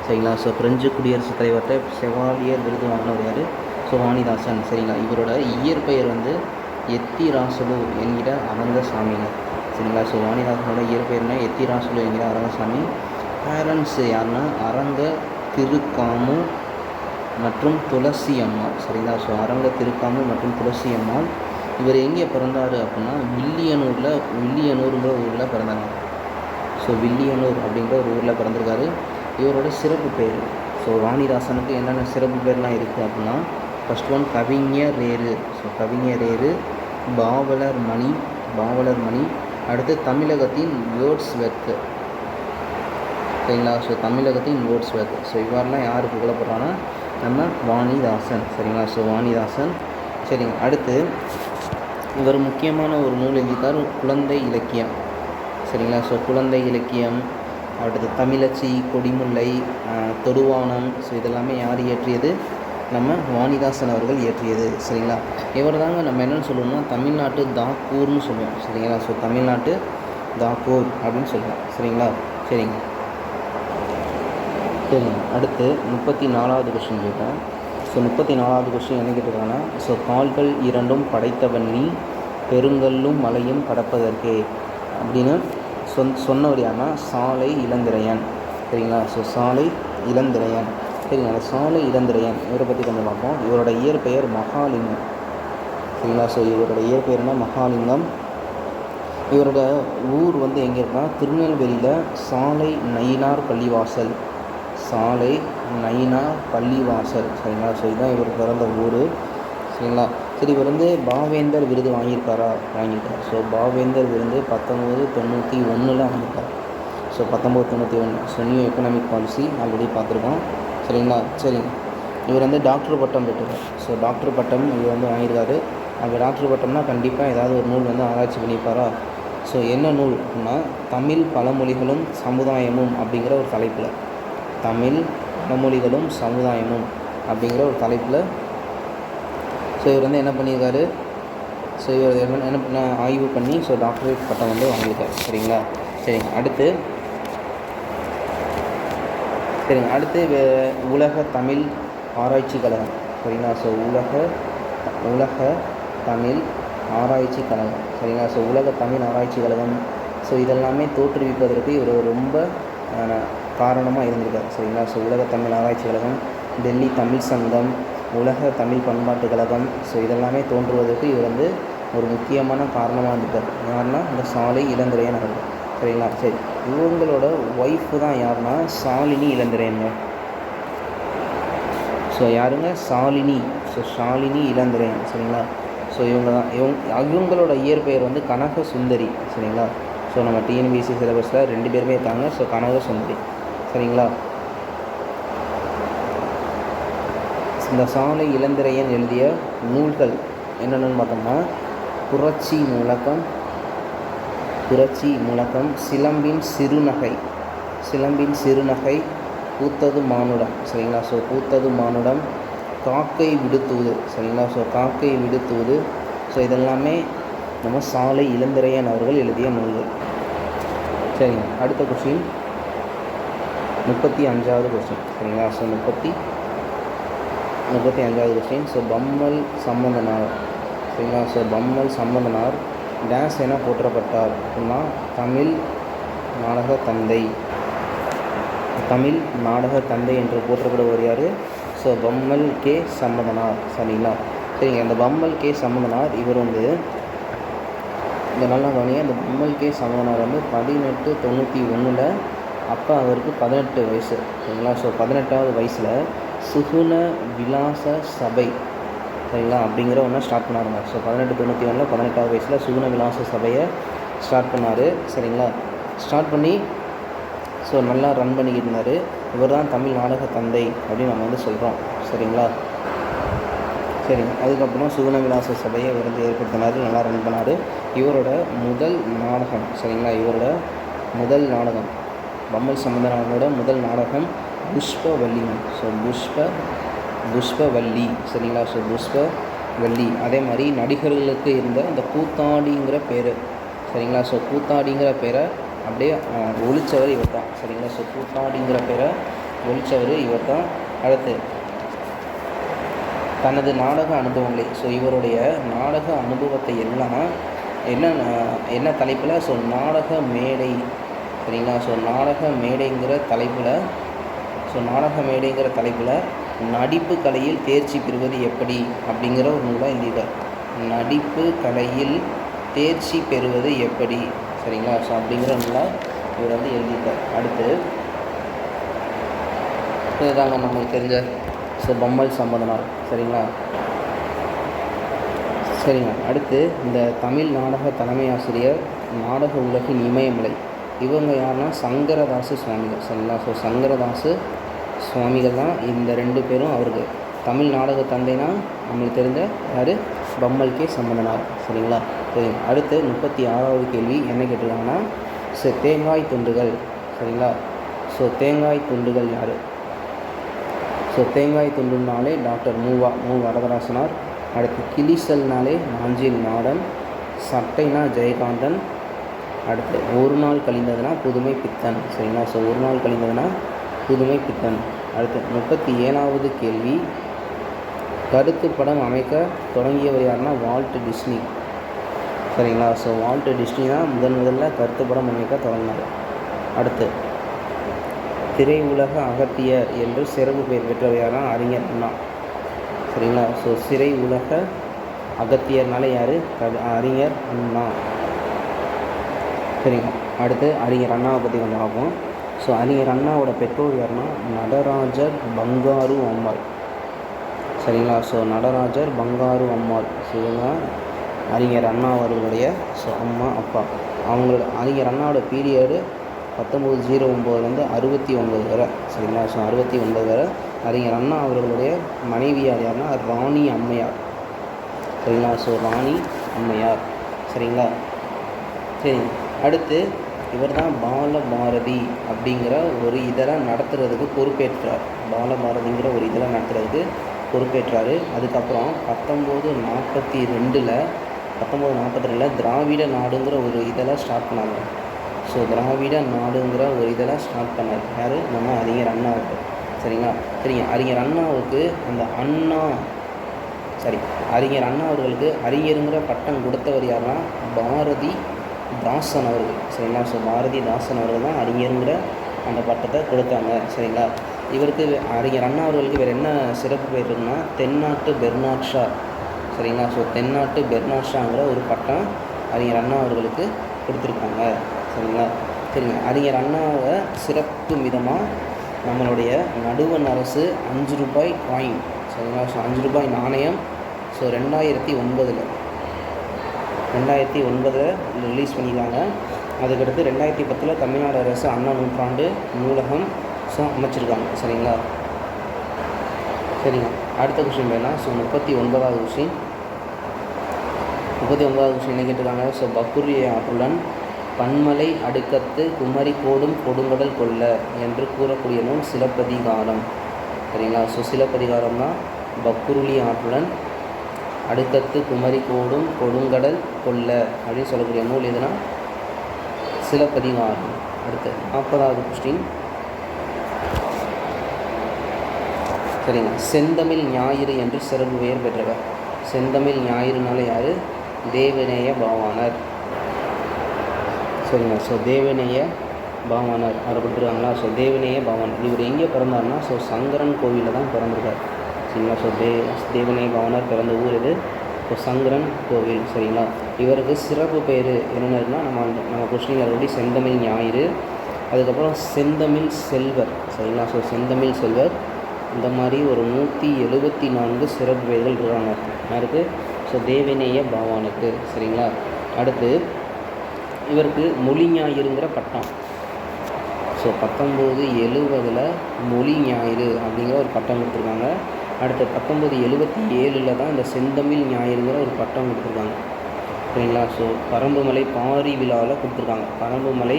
சரிங்களா? ஸோ பிரெஞ்சு குடியரசுத் தலைவர்கிட்ட செவாலியர் விருது வாங்கினவர் யார்? ஸோ வாணிதாசன். சரிங்களா? இவரோட இயற்பெயர் வந்து எத்திராசுலு என்கிற அரங்கசாமிங்க. சரிங்களா? ஸோ வாணிதாசனோட இயற்பெயர்னா எத்திராசுலு என்கிற அரங்கசாமி. பேரண்ட்ஸ் யாருன்னா அரங்க திருக்காமு மற்றும் துளசி அம்மாள். சரிங்களா? ஸோ அரங்க திருக்காமு மற்றும் துளசி அம்மாள். இவர் எங்கே பிறந்தார் அப்படின்னா வில்லியனூருங்கிற ஊரில் பிறந்தாங்க. ஸோ வில்லியனூர் அப்படிங்கிற ஒரு ஊரில் பிறந்திருக்காரு. இவரோட சிறப்பு பேர், ஸோ வாணிதாசனுக்கு என்னென்ன சிறப்பு பேர்லாம் இருக்குது அப்படின்னா ஃபஸ்ட் ஒன் கவிஞரேறு. ஸோ கவிஞரேறு. பாவலர் மணி. அடுத்து தமிழகத்தின் வேர்ட்ஸ்வொர்த்து. சரிங்களா? ஸோ தமிழகத்தின் வேர்ட்ஸ்வொர்த்து. ஸோ இவ்வாறுலாம் யார் புகழப்படுறான்னா நம்ம வாணிதாசன். சரிங்களா? ஸோ வாணிதாசன். சரிங்க. அடுத்து இவர் முக்கியமான ஒரு நூல் எழுதியிருக்கார், குழந்தை இலக்கியம். சரிங்களா? ஸோ குழந்தை இலக்கியம், அடுத்து தமிழச்சி, கொடிமுல்லை, தொடுவானம். ஸோ இதெல்லாமே யார் இயற்றியது? நம்ம வாணிதாசன் அவர்கள் இயற்றியது. சரிங்களா? இவர் தாங்க நம்ம என்னென்னு சொல்லுவோம்னா தமிழ்நாட்டு தாக்கூர்னு சொல்லுவோம். சரிங்களா? ஸோ தமிழ்நாட்டு தாக்கூர் அப்படின்னு சொல்லுவோம். சரிங்களா? சரிங்க. அடுத்து 34வது கொஸ்டின் கேட்பேன். ஸோ 34வது கொஸ்டின் என்ன கேட்டிருக்காங்கன்னா, ஸோ கால்கள் இரண்டும் படைத்தவன் நீ, பெருங்கல்லும் மலையும் கடப்பதற்கே அப்படின்னு சொன்னவர் யாருன்னா சாலை இளந்திரையன். சரிங்களா? ஸோ சாலை இளந்திரையன். சரிங்க. அந்த சாலை இளந்திரையன் இவரை பற்றி கொஞ்சம் பார்ப்போம். இவரோட இயற்பெயர் மகாலிங்கம். சரிங்களா? ஸோ இவரோட இயற்பெயர்னா மகாலிங்கம். இவரோட ஊர் வந்து எங்கே இருக்குன்னா திருநெல்வேலியில் சாலை நயினார் பள்ளிவாசல். சாலை நயினார் பள்ளிவாசல். சரிங்களா? ஸோ இதுதான் இவர் பிறந்த ஊர். சரிங்களா? சரி, இவர் வந்து பாவேந்தர் விருது வாங்கியிருக்கார். ஸோ பாவேந்தர் விருது 1991 வாங்கியிருக்கார். So 1991. So new economic policy already பார்த்துருக்கோம். சரிங்களா? சரிங்க. இவர் வந்து டாக்டர் பட்டம் பெற்றிருக்கார். ஸோ டாக்டர் பட்டம் இவர் வந்து வாங்கியிருக்காரு. அப்போ டாக்டர் பட்டம்னா கண்டிப்பாக ஏதாவது ஒரு நூல் வந்து ஆராய்ச்சி பண்ணியிருப்பாரா? ஸோ என்ன நூல் அப்படின்னா தமிழ் பழமொழிகளும் சமுதாயமும் அப்படிங்கிற ஒரு தலைப்பில், தமிழ் பழமொழிகளும் சமுதாயமும் அப்படிங்கிற ஒரு தலைப்பில் ஸோ இவர் வந்து என்ன பண்ணியிருக்காரு? ஸோ இவர் என்ன பண்ண ஆய்வு பண்ணி ஸோ டாக்டரேட் பட்டம் வந்து வாங்கியிருக்காரு. சரிங்களா? சரிங்க. அடுத்து உலக தமிழ் ஆராய்ச்சி கழகம். சரிங்களா? ஸோ உலக தமிழ் ஆராய்ச்சி கழகம். சரிங்களா? ஸோ உலக தமிழ் ஆராய்ச்சி கழகம். ஸோ இதெல்லாமே தோற்றுவிப்பதற்கு இவர் ரொம்ப காரணமாக இருந்திருக்கார். சரிங்களா? ஸோ உலக தமிழ் ஆராய்ச்சி கழகம், டெல்லி தமிழ் சங்கம், உலக தமிழ் பண்பாட்டு கழகம். ஸோ இதெல்லாமே தோன்றுவதற்கு இவர் வந்து ஒரு முக்கியமான காரணமாக இருந்திருக்கார். யாருன்னா இந்த சாலை இளந்திரையன் அவர்கள். சரிங்களா? சரி, இவங்களோட ஒய்ஃபு தான் யாருன்னா ஷாலினி இளந்திரையனுங்க. ஸோ யாருங்க? ஷாலினி. ஸோ ஷாலினி இளந்திரையன். சரிங்களா? ஸோ இவங்களோட இயற்பெயர் வந்து கனக சுந்தரி. சரிங்களா? ஸோ நம்ம டிஎன்பிஎஸ்சி சிலபஸில் 2 பேருமே இருக்காங்க. ஸோ கனக சுந்தரி. சரிங்களா? இந்த சாலை இளந்திரையன் எழுதிய நூல்கள் என்னென்னு பார்த்தோம்னா புரட்சி முழக்கம், சிலம்பின் சிறுநகை, பூத்தது மானுடம். சரிங்களா? ஸோ பூத்தது மானுடம், காக்கை விடுத்தூது. சரிங்களா? ஸோ காக்கை விடுத்தூது. ஸோ இதெல்லாமே நம்ம சாலை இளந்திரையன் அவர்கள் எழுதிய நூல்கள். சரிங்க. அடுத்த கொஸ்டின் 35வது கொஸ்டின். சரிங்களா? ஸோ 35வது கொஸ்டின். ஸோ பம்மல் சம்பந்தனார். சரிங்களா? ஸோ பம்மல் சம்பந்தனார் டேஸ் என போற்றப்பட்டார் அப்படின்னா தமிழ் நாடக தந்தை என்று போற்றப்படுவர் யார்? So Pammal K Sambandanar. சரிங்களா? சரிங்க. இந்த பம்மல் கே சம்பந்தனார் இவர் வந்து இந்த நல்லா கவனிங்க. இந்த பம்மல் கே சம்பந்தனார் வந்து 1891 அப்போ அவருக்கு 18 வயசு. சரிங்களா? ஸோ 18வது வயசில் சுகுண விலாச சபை. சரிங்களா? அப்படிங்கிற ஒன்று ஸ்டார்ட் பண்ணாருங்க. ஸோ 1891 18வது வயசில் சுகுண விலாச சபையை ஸ்டார்ட் பண்ணார். சரிங்களா? ஸ்டார்ட் பண்ணி ஸோ நல்லா ரன் பண்ணிக்கிட்டு இருந்தார். இவர் தான் தமிழ் நாடக தந்தை அப்படின்னு நம்ம வந்து சொல்கிறோம். சரிங்களா? சரிங்க. அதுக்கப்புறம் சுகுண விலாச சபையை இவர் வந்து ஏற்படுத்தினார், நல்லா ரன் பண்ணார். இவரோட முதல் நாடகம். சரிங்களா? இவரோட முதல் நாடகம் பம்மல் சம்பந்தனாரோட முதல் நாடகம் புஷ்பவல்லிங்க. ஸோ புஷ்பவல்லி. சரிங்களா? ஸோ புஷ்பவல்லி. அதே மாதிரி நடிகர்களுக்கு இருந்த இந்த கூத்தாடிங்கிற பேர். சரிங்களா? ஸோ கூத்தாடிங்கிற பேரை அப்படியே ஒழிச்சவர் இவர் தான். சரிங்களா? ஸோ கூத்தாடிங்கிற பேரை ஒழிச்சவர் இவர் தான். அடுத்து தனது நாடக அனுபவங்களை, ஸோ இவருடைய நாடக அனுபவத்தை எல்லாம் என்ன தலைப்பில்? ஸோ நாடக மேடை. சரிங்களா? ஸோ நாடக மேடைங்கிற தலைப்பில் நடிப்பு கலையில் தேர்ச்சி பெறுவது எப்படி அப்படிங்கிற ஒரு நூலாக எழுதியிருக்கார். நடிப்பு கலையில் தேர்ச்சி பெறுவது எப்படி. சரிங்களா? ஸோ அப்படிங்கிற நூலாக இவர் வந்து எழுதியிருக்கார். அடுத்து இதுதாங்க நம்மளுக்கு தெரிஞ்ச ஸோ பம்மல் சம்பந்தனார். சரிங்களா? சரிங்க. அடுத்து இந்த தமிழ் நாடக தலைமை ஆசிரியர், நாடக உலகின் இமயமலை, இவங்க யாருன்னா சங்கரதாசு சுவாமிகள். சரிங்களா. ஸோ சங்கரதாசு சுவாமிகள் தான் இந்த 2 பேரும். அவருக்கு தமிழ் நாடக தந்தைனா நம்மளுக்கு தெரிஞ்ச யார், பம்மல் கே சம்பந்தனார். சரிங்களா. சரி, அடுத்து 36வது கேள்வி என்ன கேட்டிருக்காங்கன்னா, தேங்காய் துண்டுகள். சரிங்களா. ஸோ தேங்காய் துண்டுகள் யார்? ஸோ தேங்காய் துண்டுனாலே டாக்டர் மு வரதராசனார். அடுத்து கிளிசல்னாலே நாஞ்சில் நாடன். சட்டைனா ஜெயகாந்தன். அடுத்து ஒரு நாள் கழிந்ததுன்னா புதுமை பித்தன். சரிங்களா. ஸோ ஒரு நாள் கழிந்ததுன்னா புதுமை பித்தன். அடுத்து 37வது கேள்வி, கருத்து படம் அமைக்க தொடங்கியவர் யாருன்னா வால்ட் டிஸ்னி. சரிங்களா. ஸோ வால்ட் டிஸ்னி தான் முதல்ல கருத்து படம் அமைக்க தொடங்கினார். அடுத்து திரையுலக அகத்தியர் என்று சிறப்பு பெயர் பெற்றவர் யாருன்னா அறிஞர் அண்ணா. சரிங்களா. ஸோ சிறை உலக அகத்தியர்னாலே யார், அறிஞர் அண்ணா. சரிங்க. அடுத்து அறிஞர் அண்ணாவை பற்றி கொஞ்சம் பார்ப்போம். ஸோ அறிஞர் அண்ணாவோட பெற்றோர் யாருன்னா நடராஜர் பங்காரு அம்மாள். சரிங்களா. ஸோ நடராஜர் பங்காரு அம்மாள். ஸோ இவங்க அறிஞர் அண்ணா அவர்களுடைய அம்மா அப்பா. அவங்களோட அறிஞர் அண்ணாவோட பீரியடு 1909 69 வரை. சரிங்களா. ஸோ 69 வரை. அறிஞர் அண்ணா அவர்களுடைய மனைவியார் யாருன்னா ராணி அம்மையார். சரிங்களா. ஸோ ராணி அம்மையார். சரிங்களா. சரி, அடுத்து இவர் தான் பாலபாரதி அப்படிங்கிற ஒரு இதழை நடத்துறதுக்கு பொறுப்பேற்றார். பாலபாரதிங்கிற ஒரு இதழை நடத்துறதுக்கு பொறுப்பேற்றார். அதுக்கப்புறம் 1942 திராவிட நாடுங்கிற ஒரு இதழை ஸ்டார்ட் பண்ணாங்க. ஸோ திராவிட நாடுங்கிற ஒரு இதெல்லாம் ஸ்டார்ட் பண்ணார் யார், நம்ம அறிஞர் அண்ணாவுக்கு. சரிங்களா. சரிங்க. அறிஞர் அண்ணாவுக்கு அறிஞர் அண்ணா அவர்களுக்கு அறிஞருங்கிற பட்டம் கொடுத்தவர் யாருன்னா பாரதி தாசன் அவர்கள். சரிங்களா. ஸோ பாரதி தாசன் அவர்கள் தான் அறிஞருங்கிற அந்த பட்டத்தை கொடுத்தாங்க. சரிங்களா. இவருக்கு அறிஞர் அண்ணா அவர்களுக்கு வேறு என்ன சிறப்பு பேர் இருக்குன்னா தென்னாட்டு பெர்னாட் ஷா. சரிங்களா. ஸோ தென்னாட்டு பெர்னாட் ஷாங்கிற ஒரு பட்டம் அறிஞர் அண்ணா அவர்களுக்கு கொடுத்துருக்காங்க. சரிங்களா. சரிங்க. அறிஞர் அண்ணாவை சிறப்பு விதமாக நம்மளுடைய நடுவண் அரசு 5 ரூபாய் காயின். சரிங்களா. ஸோ 5 ரூபாய் நாணயம் 2009 ரிலீஸ் பண்ணியிருக்காங்க. அதுக்கடுத்து 2010 தமிழ்நாடு அரசு அண்ணா நூற்றாண்டு நூலகம் அமைச்சிருக்காங்க. சரிங்களா. சரிங்க. அடுத்த கொஸ்டின் வேணா. ஸோ 39வது கொஸ்டின் என்ன கேட்டிருக்காங்க. ஸோ பக்குரிய ஆற்றுடன் பன்மலை அடுக்கத்து குமரி கோடும் கொடுங்கடல் கொல்ல என்று கூறக்கூடிய நூல் சிலப்பதிகாரம். சரிங்களா. ஸோ சிலப்பதிகாரம் தான் பக்குருளி ஆற்றுடன் அடுக்கத்து குமரி கோடும் கொடுங்கடல் கொல்ல அப்படின்னு சொல்லக்கூடிய நூல் எதுனா சிலப்பதிகாரம். அடுத்து 40வது கொஸ்டின். சரிங்க. செந்தமிழ் ஞாயிறு என்று சிறப்பு பெயர் பெற்றவர். செந்தமிழ் ஞாயிறுனால யார், தேவநேய பாவாணர். சரிங்க. ஸோ தேவநேய பாவாணர் அவரை கொடுத்துருக்காங்களா. ஸோ தேவநேய பாவாணர் இவர் எங்கே பிறந்தார்னா சங்கரன் கோவிலில் தான் பிறந்திருக்கார். சரிங்களா. ஸோ தேவநேய பாவாணர் பிறந்த ஊர் இது சங்கரன் கோவில். சரிங்களா. இவருக்கு சிறப்பு பேர் என்னென்னா நம்ம கொஸ்டினில் ஆல்ரெடி செந்தமிழ் ஞாயிறு, அதுக்கப்புறம் செந்தமிழ் செல்வர். சரிங்களா. ஸோ செந்தமிழ் செல்வர். இந்த மாதிரி ஒரு 174 சிறப்பு பெயர்கள் இருக்காங்க யாருக்கு, ஸோ தேவநேய பாவானுக்கு. சரிங்களா. அடுத்து இவருக்கு மொழி ஞாயிறுங்கிற பட்டம். ஸோ 1970 மொழி ஞாயிறு அப்படிங்கிற ஒரு பட்டம் கொடுத்துருக்காங்க. அடுத்து 1977 தான் இந்த செந்தமிழ் ஞாயிறுங்கிற ஒரு பட்டம் கொடுத்துருக்காங்க. சரிங்களா. ஸோ பரம்புமலை பாரி விழாவில் கொடுத்துருக்காங்க. பரம்புமலை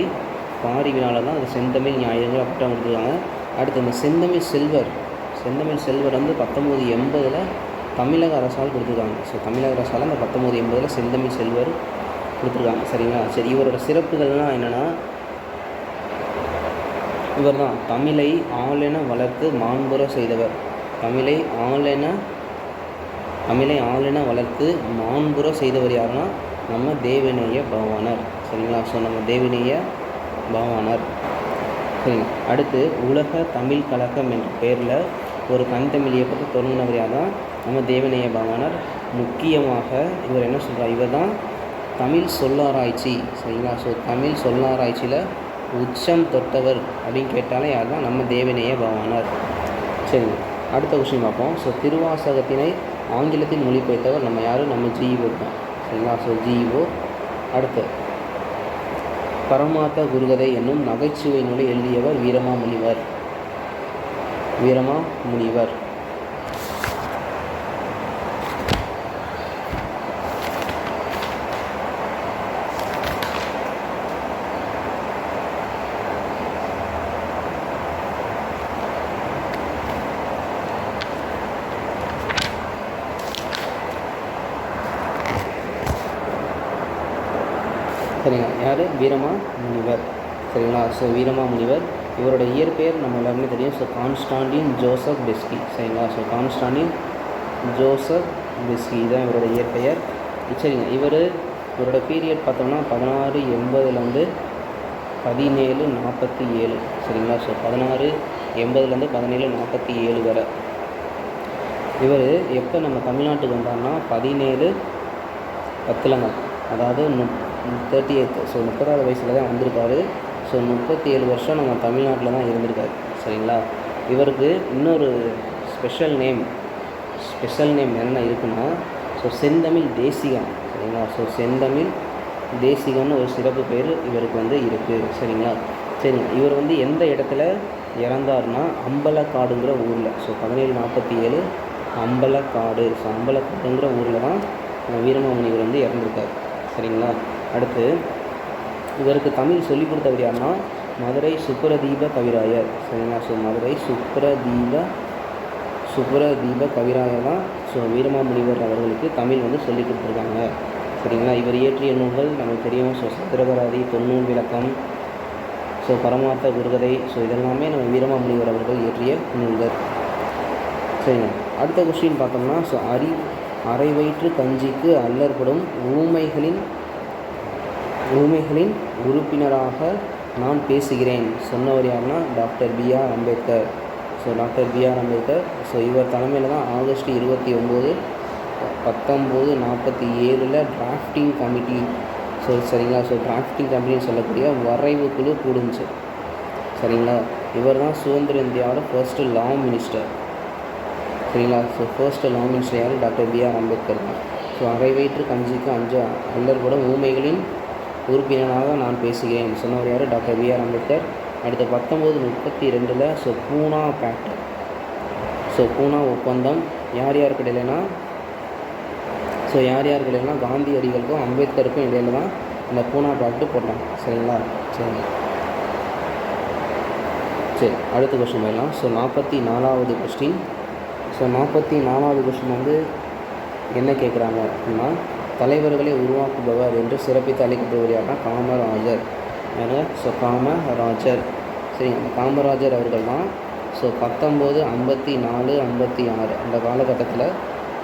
பாரி விழாவில் தான் அந்த செந்தமிழ் ஞாயிறுங்கிற பட்டம் கொடுத்துருக்காங்க. அடுத்து இந்த செந்தமிழ் செல்வர் வந்து 1980 தமிழக அரசால் கொடுத்துருக்காங்க. ஸோ தமிழக அரசால் அந்த 1980 செந்தமிழ் செல்வர் கொடுத்துருக்காங்க. சரிங்களா. சரி, இவரோட சிறப்புகள்லாம் என்னென்னா, இவர் தான் தமிழை ஆளென வளர்த்து மாண்புற செய்தவர். தமிழை ஆளென வளர்த்து மாண்புற செய்தவர் யாருன்னா நம்ம தேவநேய பாவாணர். சரிங்களா. ஸோ நம்ம தேவநேய பாவாணர். சரிங்க. அடுத்து உலக தமிழ் கழகம் என்ற பெயரில் ஒரு தனித்தமிழ் இயக்கத்தை தொடங்கினவர் யார் தான் நம்ம தேவநேய பாவாணர். முக்கியமாக இவர் என்ன சொல்கிறார், இவர் தான் தமிழ் சொல்லாராய்ச்சி. சரிங்களா. ஸோ தமிழ் சொல்லாராய்ச்சியில் உச்சம் தொட்டவர் அப்படின்னு கேட்டாலே யார் தான் நம்ம தேவநேய பாவாணர். சரிங்க. அடுத்த விஷயம் பார்ப்போம். ஸோ திருவாசகத்தினை ஆங்கிலத்தில் மொழிபெயர்த்தவர் நம்ம யார்? நம்ம ஜிஇஓ தான். சரிங்களா? ஸோ ஜிஇஓ. அடுத்து பரமார்த்த குருகதை என்னும் நகைச்சுவை நூலை எழுதியவர் வீரமாமுனிவர். வீரமாமுனிவர். சரிங்களா? யார்? வீரமாமுனிவர். சரிங்களா? ஸோ வீரமாமுனிவர். இவரோட இயற்பெயர் நம்ம எல்லாருமே தெரியும். So Constantine Joseph Beschi. சரிங்களா? ஸோ கான்ஸ்டாண்டின் ஜோசப் பெஸ்கி இதுதான் இவரோட இயற்பெயர். சரிங்க. இவரோட பீரியட் பார்த்தோம்னா 1680 1747. சரிங்களா? ஸோ 1680 1747 வரை. இவர் எப்போ நம்ம தமிழ்நாட்டுக்கு வந்தார்னா 1710 அதாவது 38. ஸோ 30வது வயசில் தான் வந்திருக்காரு. ஸோ 37 வருஷம் நம்ம தமிழ்நாட்டில் தான் இருந்திருக்காரு. சரிங்களா? இவருக்கு இன்னொரு ஸ்பெஷல் நேம் என்ன இருக்குன்னா, ஸோ செந்தமிழ் தேசிகன். சரிங்களா? ஸோ செந்தமிழ் தேசிகன்னு ஒரு சிறப்பு பேர் இவருக்கு இருக்குது. சரிங்களா? சரிங்க. இவர் எந்த இடத்துல இறந்தார்னா அம்பலக்காடுங்கிற ஊரில். ஸோ 1747 அம்பலக்காடு. ஸோ அம்பலக்காடுங்கிற ஊரில் தான் வீரமாமுனிவர் இறந்துருக்கார். சரிங்களா? அடுத்து இவருக்கு தமிழ் சொல்லிக் கொடுத்தவர் யாருன்னா மதுரை சுப்ரதீப கவிராயர். சரிங்களா? ஸோ மதுரை சுப்ரதீப கவிராயர் தான் ஸோ வீரமாமுனிவர் அவர்களுக்கு தமிழ் சொல்லிக் கொடுத்துருக்காங்க. சரிங்களா? இவர் இயற்றிய நூல்கள் நமக்கு தெரியும். ஸோ சத்திரகராதி, தொன்னூல் விளக்கம், ஸோ பரமார்த்த குருகதை. ஸோ இதெல்லாமே நம்ம வீரமாமுனிவர் அவர்கள் இயற்றிய நூல்கள். சரிங்க. அடுத்த கொஸ்டின் பார்த்தோம்னா, ஸோ அரை வயிற்று கஞ்சிக்கு அல்லற்படும் ஊமைகளின் உறுப்பினராக நான் பேசுகிறேன் சொன்னவர் யாருன்னா doctor B R Ambedkar. So doctor B R Ambedkar. So இவர் தலைமையில் தான் ஆகஸ்ட் 29 1947 டிராஃப்டிங் கமிட்டி. ஸோ சரிங்களா? ஸோ டிராஃப்டிங் கமிட்டின்னு சொல்லக்கூடிய வரைவு குழு கூடுச்சு. சரிங்களா? இவர் தான் சுதந்திர இந்தியாவோட ஃபர்ஸ்ட் லா மினிஸ்டர். சரிங்களா? ஸோ ஃபர்ஸ்ட் லா மினிஸ்டர் யார்? டாக்டர் பிஆர் அம்பேத்கர் தான். ஸோ அரை வயிற்று கஞ்சிக்கு அல்லற்படும் ஊமைகளின் உறுப்பினராக நான் பேசுகிறேன் சொன்னவர் யார்? Doctor B R Ambedkar. அடுத்து 1932 so Poona pact. So Poona ஒப்பந்தம் யார் யாருக்கு இடையிலனா காந்தியடிகளுக்கும் அம்பேத்கருக்கும் இடையில தான் இந்த பூனா பேக்ட் போட்டாங்க. சரிங்களா? சரி அடுத்த கொஸ்டின் போயிடலாம். ஸோ 44வது கொஸ்டின். ஸோ 44வது கொஸ்டின் என்ன கேட்குறாங்க அப்படின்னா, தலைவர்களை உருவாக்குபவர் என்று சிறப்பித்து அழைக்கப்படுவர் யாருன்னா காமராஜர். ஸோ காமராஜர். சரி, அந்த காமராஜர் அவர்கள் தான் ஸோ 1954 56 அந்த காலகட்டத்தில்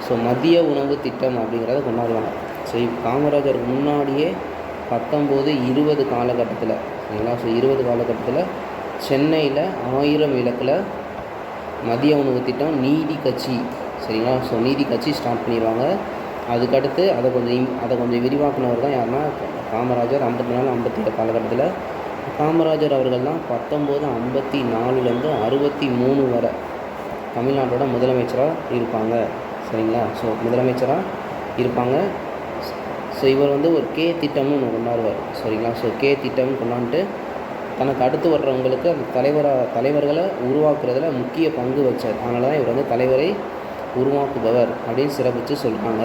ஸோ மதிய உணவு திட்டம் அப்படிங்கிறத கொண்டாடுவாங்க. ஸோ காமராஜர் முன்னாடியே 1920 காலகட்டத்தில், சரிங்களா? ஸோ 20 காலகட்டத்தில் சென்னையில் 1000 விளக்கில் மதிய உணவு திட்டம் நீதி கட்சி. சரிங்களா? ஸோ நீதி கட்சி ஸ்டார்ட் பண்ணிடுவாங்க. அதுக்கடுத்து அதை கொஞ்சம் விரிவாக்குனவர் தான் யாருன்னா காமராஜர். 54 57 காலகட்டத்தில் காமராஜர் அவர்கள் தான் 1954 63 வரை தமிழ்நாட்டோட முதலமைச்சராக இருப்பாங்க. சரிங்களா? ஸோ முதலமைச்சராக இருப்பாங்க. ஸோ இவர் ஒரு கே திட்டம்னு ஒன்று கொண்டாடுவார். சரிங்களா? ஸோ கே திட்டம்னு கொண்டாந்துட்டு தனக்கு அடுத்து வர்றவங்களுக்கு அந்த தலைவர்களை உருவாக்குறதுல முக்கிய பங்கு வச்சார். அதனால தான் இவர் தலைவரை உருவாக்குபவர் அப்படின்னு சிறப்பித்து சொல்கிறாங்க.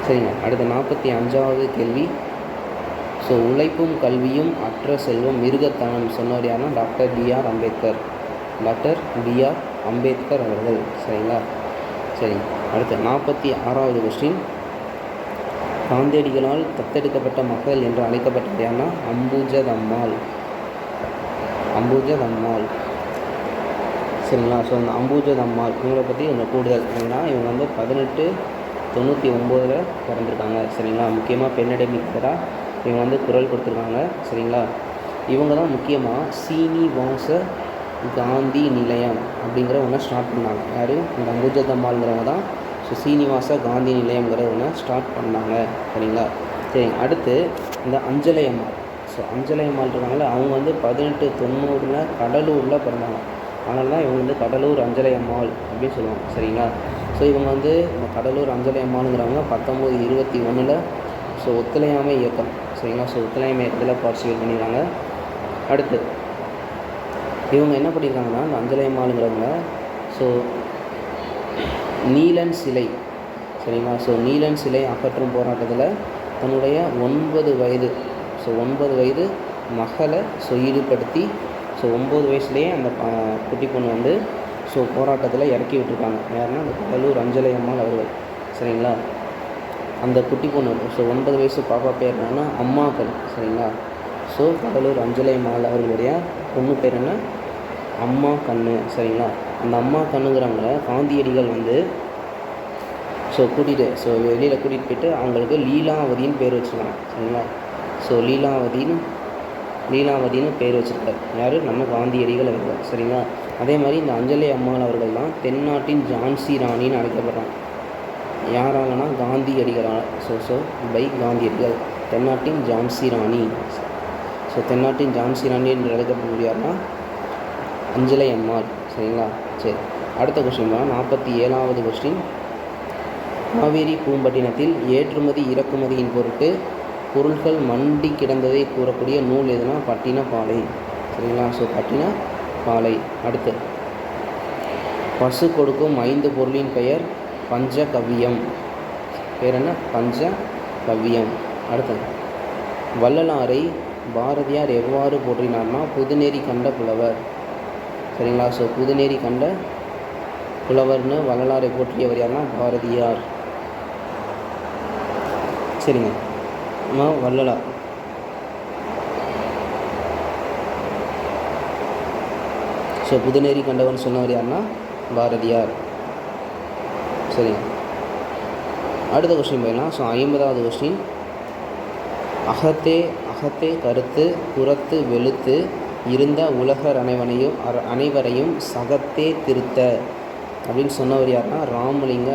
சரிங்க. அடுத்த 45வது கேள்வி. ஸோ உழைப்பும் கல்வியும் அற்ற செல்வம் மிருகத்தனம் சொன்னவர் யாருன்னா doctor B R Ambedkar. Doctor B R Ambedkar அவர்கள். சரிங்களா? சரி. அடுத்து 46வது கொஸ்டின். காந்தியடிகளால் தத்தெடுக்கப்பட்ட மக்கள் என்று அழைக்கப்பட்டது யாருன்னா அம்புஜதம்மாள். சரிங்களா? ஸோ அந்த அம்புஜதம்மாள் இவங்களை பற்றி கொஞ்சம் கூடுதல் என்னென்னா, இவங்க 1899 பிறந்திருக்காங்க. சரிங்களா? முக்கியமாக பெண்ணடிமைக்காக இவங்க குரல் கொடுத்துருக்காங்க. சரிங்களா? இவங்க தான் முக்கியமாக சீனிவாச காந்தி நிலையம் அப்படிங்கிற ஒன்று ஸ்டார்ட் பண்ணாங்க. யார்? இந்த அம்புஜதம்மாள்ங்கிறவங்க தான் ஸோ சீனிவாச காந்தி நிலையங்கிற ஒன்று ஸ்டார்ட் பண்ணாங்க. சரிங்களா? சரி. அடுத்து இந்த அஞ்சலை அம்மாள். ஸோ அஞ்சலை அம்மாள் இருக்காங்களே, அவங்க 1890 கடலூரில் பிறந்தாங்க. அதனால தான் இவங்க கடலூர் அஞ்சலை அம்மாள் அப்படின்னு சொல்லுவாங்க. சரிங்களா? ஸோ இவங்க வந்து இந்த கடலூர் அஞ்சலை அம்மாளுங்கிறவங்க 1921 ஸோ ஒத்துழையாமை இயக்கம், சரிங்களா. ஸோ ஒத்துழையாமை இயக்கத்தில் பார்ட்டிசிபேட் பண்ணிடுறாங்க. அடுத்து இவங்க என்ன பண்ணியிருக்காங்கன்னா, இந்த அஞ்சலை அம்மாளுங்கிறவங்க ஸோ நீலன் சிலை, சரிங்களா. ஸோ நீலன் சிலை அகற்றும் போராட்டத்தில் தன்னுடைய 9 வயது மகளை ஸோ ஈடுபடுத்தி ஸோ 9 வயசுலேயே அந்த குட்டி பொண்ணு வந்து ஸோ போராட்டத்தில் இறக்கி விட்டுருக்காங்க. யாருன்னா அந்த கடலூர் அஞ்சலை அம்மாள் அவர்கள், சரிங்களா. அந்த குட்டி பொண்ணு ஸோ 9 வயசு பாப்பா பேர் என்னன்னா அம்மாக்கள், சரிங்களா. ஸோ கடலூர் அஞ்சலை அம்மாள் அவர்களுடைய பொண்ணு பேர் என்ன, அம்மா கண்ணு, சரிங்களா. அந்த அம்மா கண்ணுங்கிறவங்க காந்தியடிகள் வந்து ஸோ வெளியில் கூட்டிகிட்டு போயிட்டு அவங்களுக்கு லீலாவதின்னு பேர் வச்சுருக்காங்க, சரிங்களா. ஸோ லீலாவதின்னு பேர் வச்சுருக்காரு யார், நம்ம காந்தியடிகள் அவர்கள், சரிங்களா. அதே மாதிரி இந்த அஞ்சலை அம்மாள் அவர்கள் தான் தென்னாட்டின் ஜான்சி ராணின்னு அழைக்கப்படுறாங்க. யாராலனா காந்தியடிகளால். ஸோ பை காந்தியடிகள் தென்னாட்டின் ஜான்சி ராணி. ஸோ தென்னாட்டின் ஜான்சி ராணி என்று அழைக்கப்படுகிறார்னா அஞ்சலை அம்மாள், சரிங்களா. சரி, அடுத்த கொஸ்டின் தான் 47வது கொஸ்டின். காவேரி பூம்பட்டினத்தில் ஏற்றுமதி இறக்குமதியின் பொருட்டு பொருட்கள் மண்டி கிடந்ததை கூறக்கூடிய நூல் எதுனா பட்டினப்பாலை, சரிங்களா. ஸோ பட்டினப்பாலை. அடுத்து பசு கொடுக்கும் 5 பொருளின் பெயர் பஞ்சகவ்யம். பேர் என்ன, பஞ்சகவ்யம். அடுத்தது வள்ளலாரை பாரதியார் எவ்வாறு போற்றினார்னா புதுநெறி கண்ட புலவர், சரிங்களா. ஸோ புதுநெறி கண்ட புலவர்னு வள்ளலாரை போற்றியவர் யாருன்னா பாரதியார், சரிங்க. வள்ளலார் ஸோ புதுநெறி கண்டவன் சொன்னவர் யாருன்னா பாரதியார், சரிங்க. அடுத்த கொஸ்டின் போயிடலாம். So 50வது question. அகத்தே கருத்து புறத்து வெளுத்து இருந்த உலகர் அனைவரையும் சகத்தே திருத்த அப்படின்னு சொன்னவர் யாருன்னா ராமலிங்க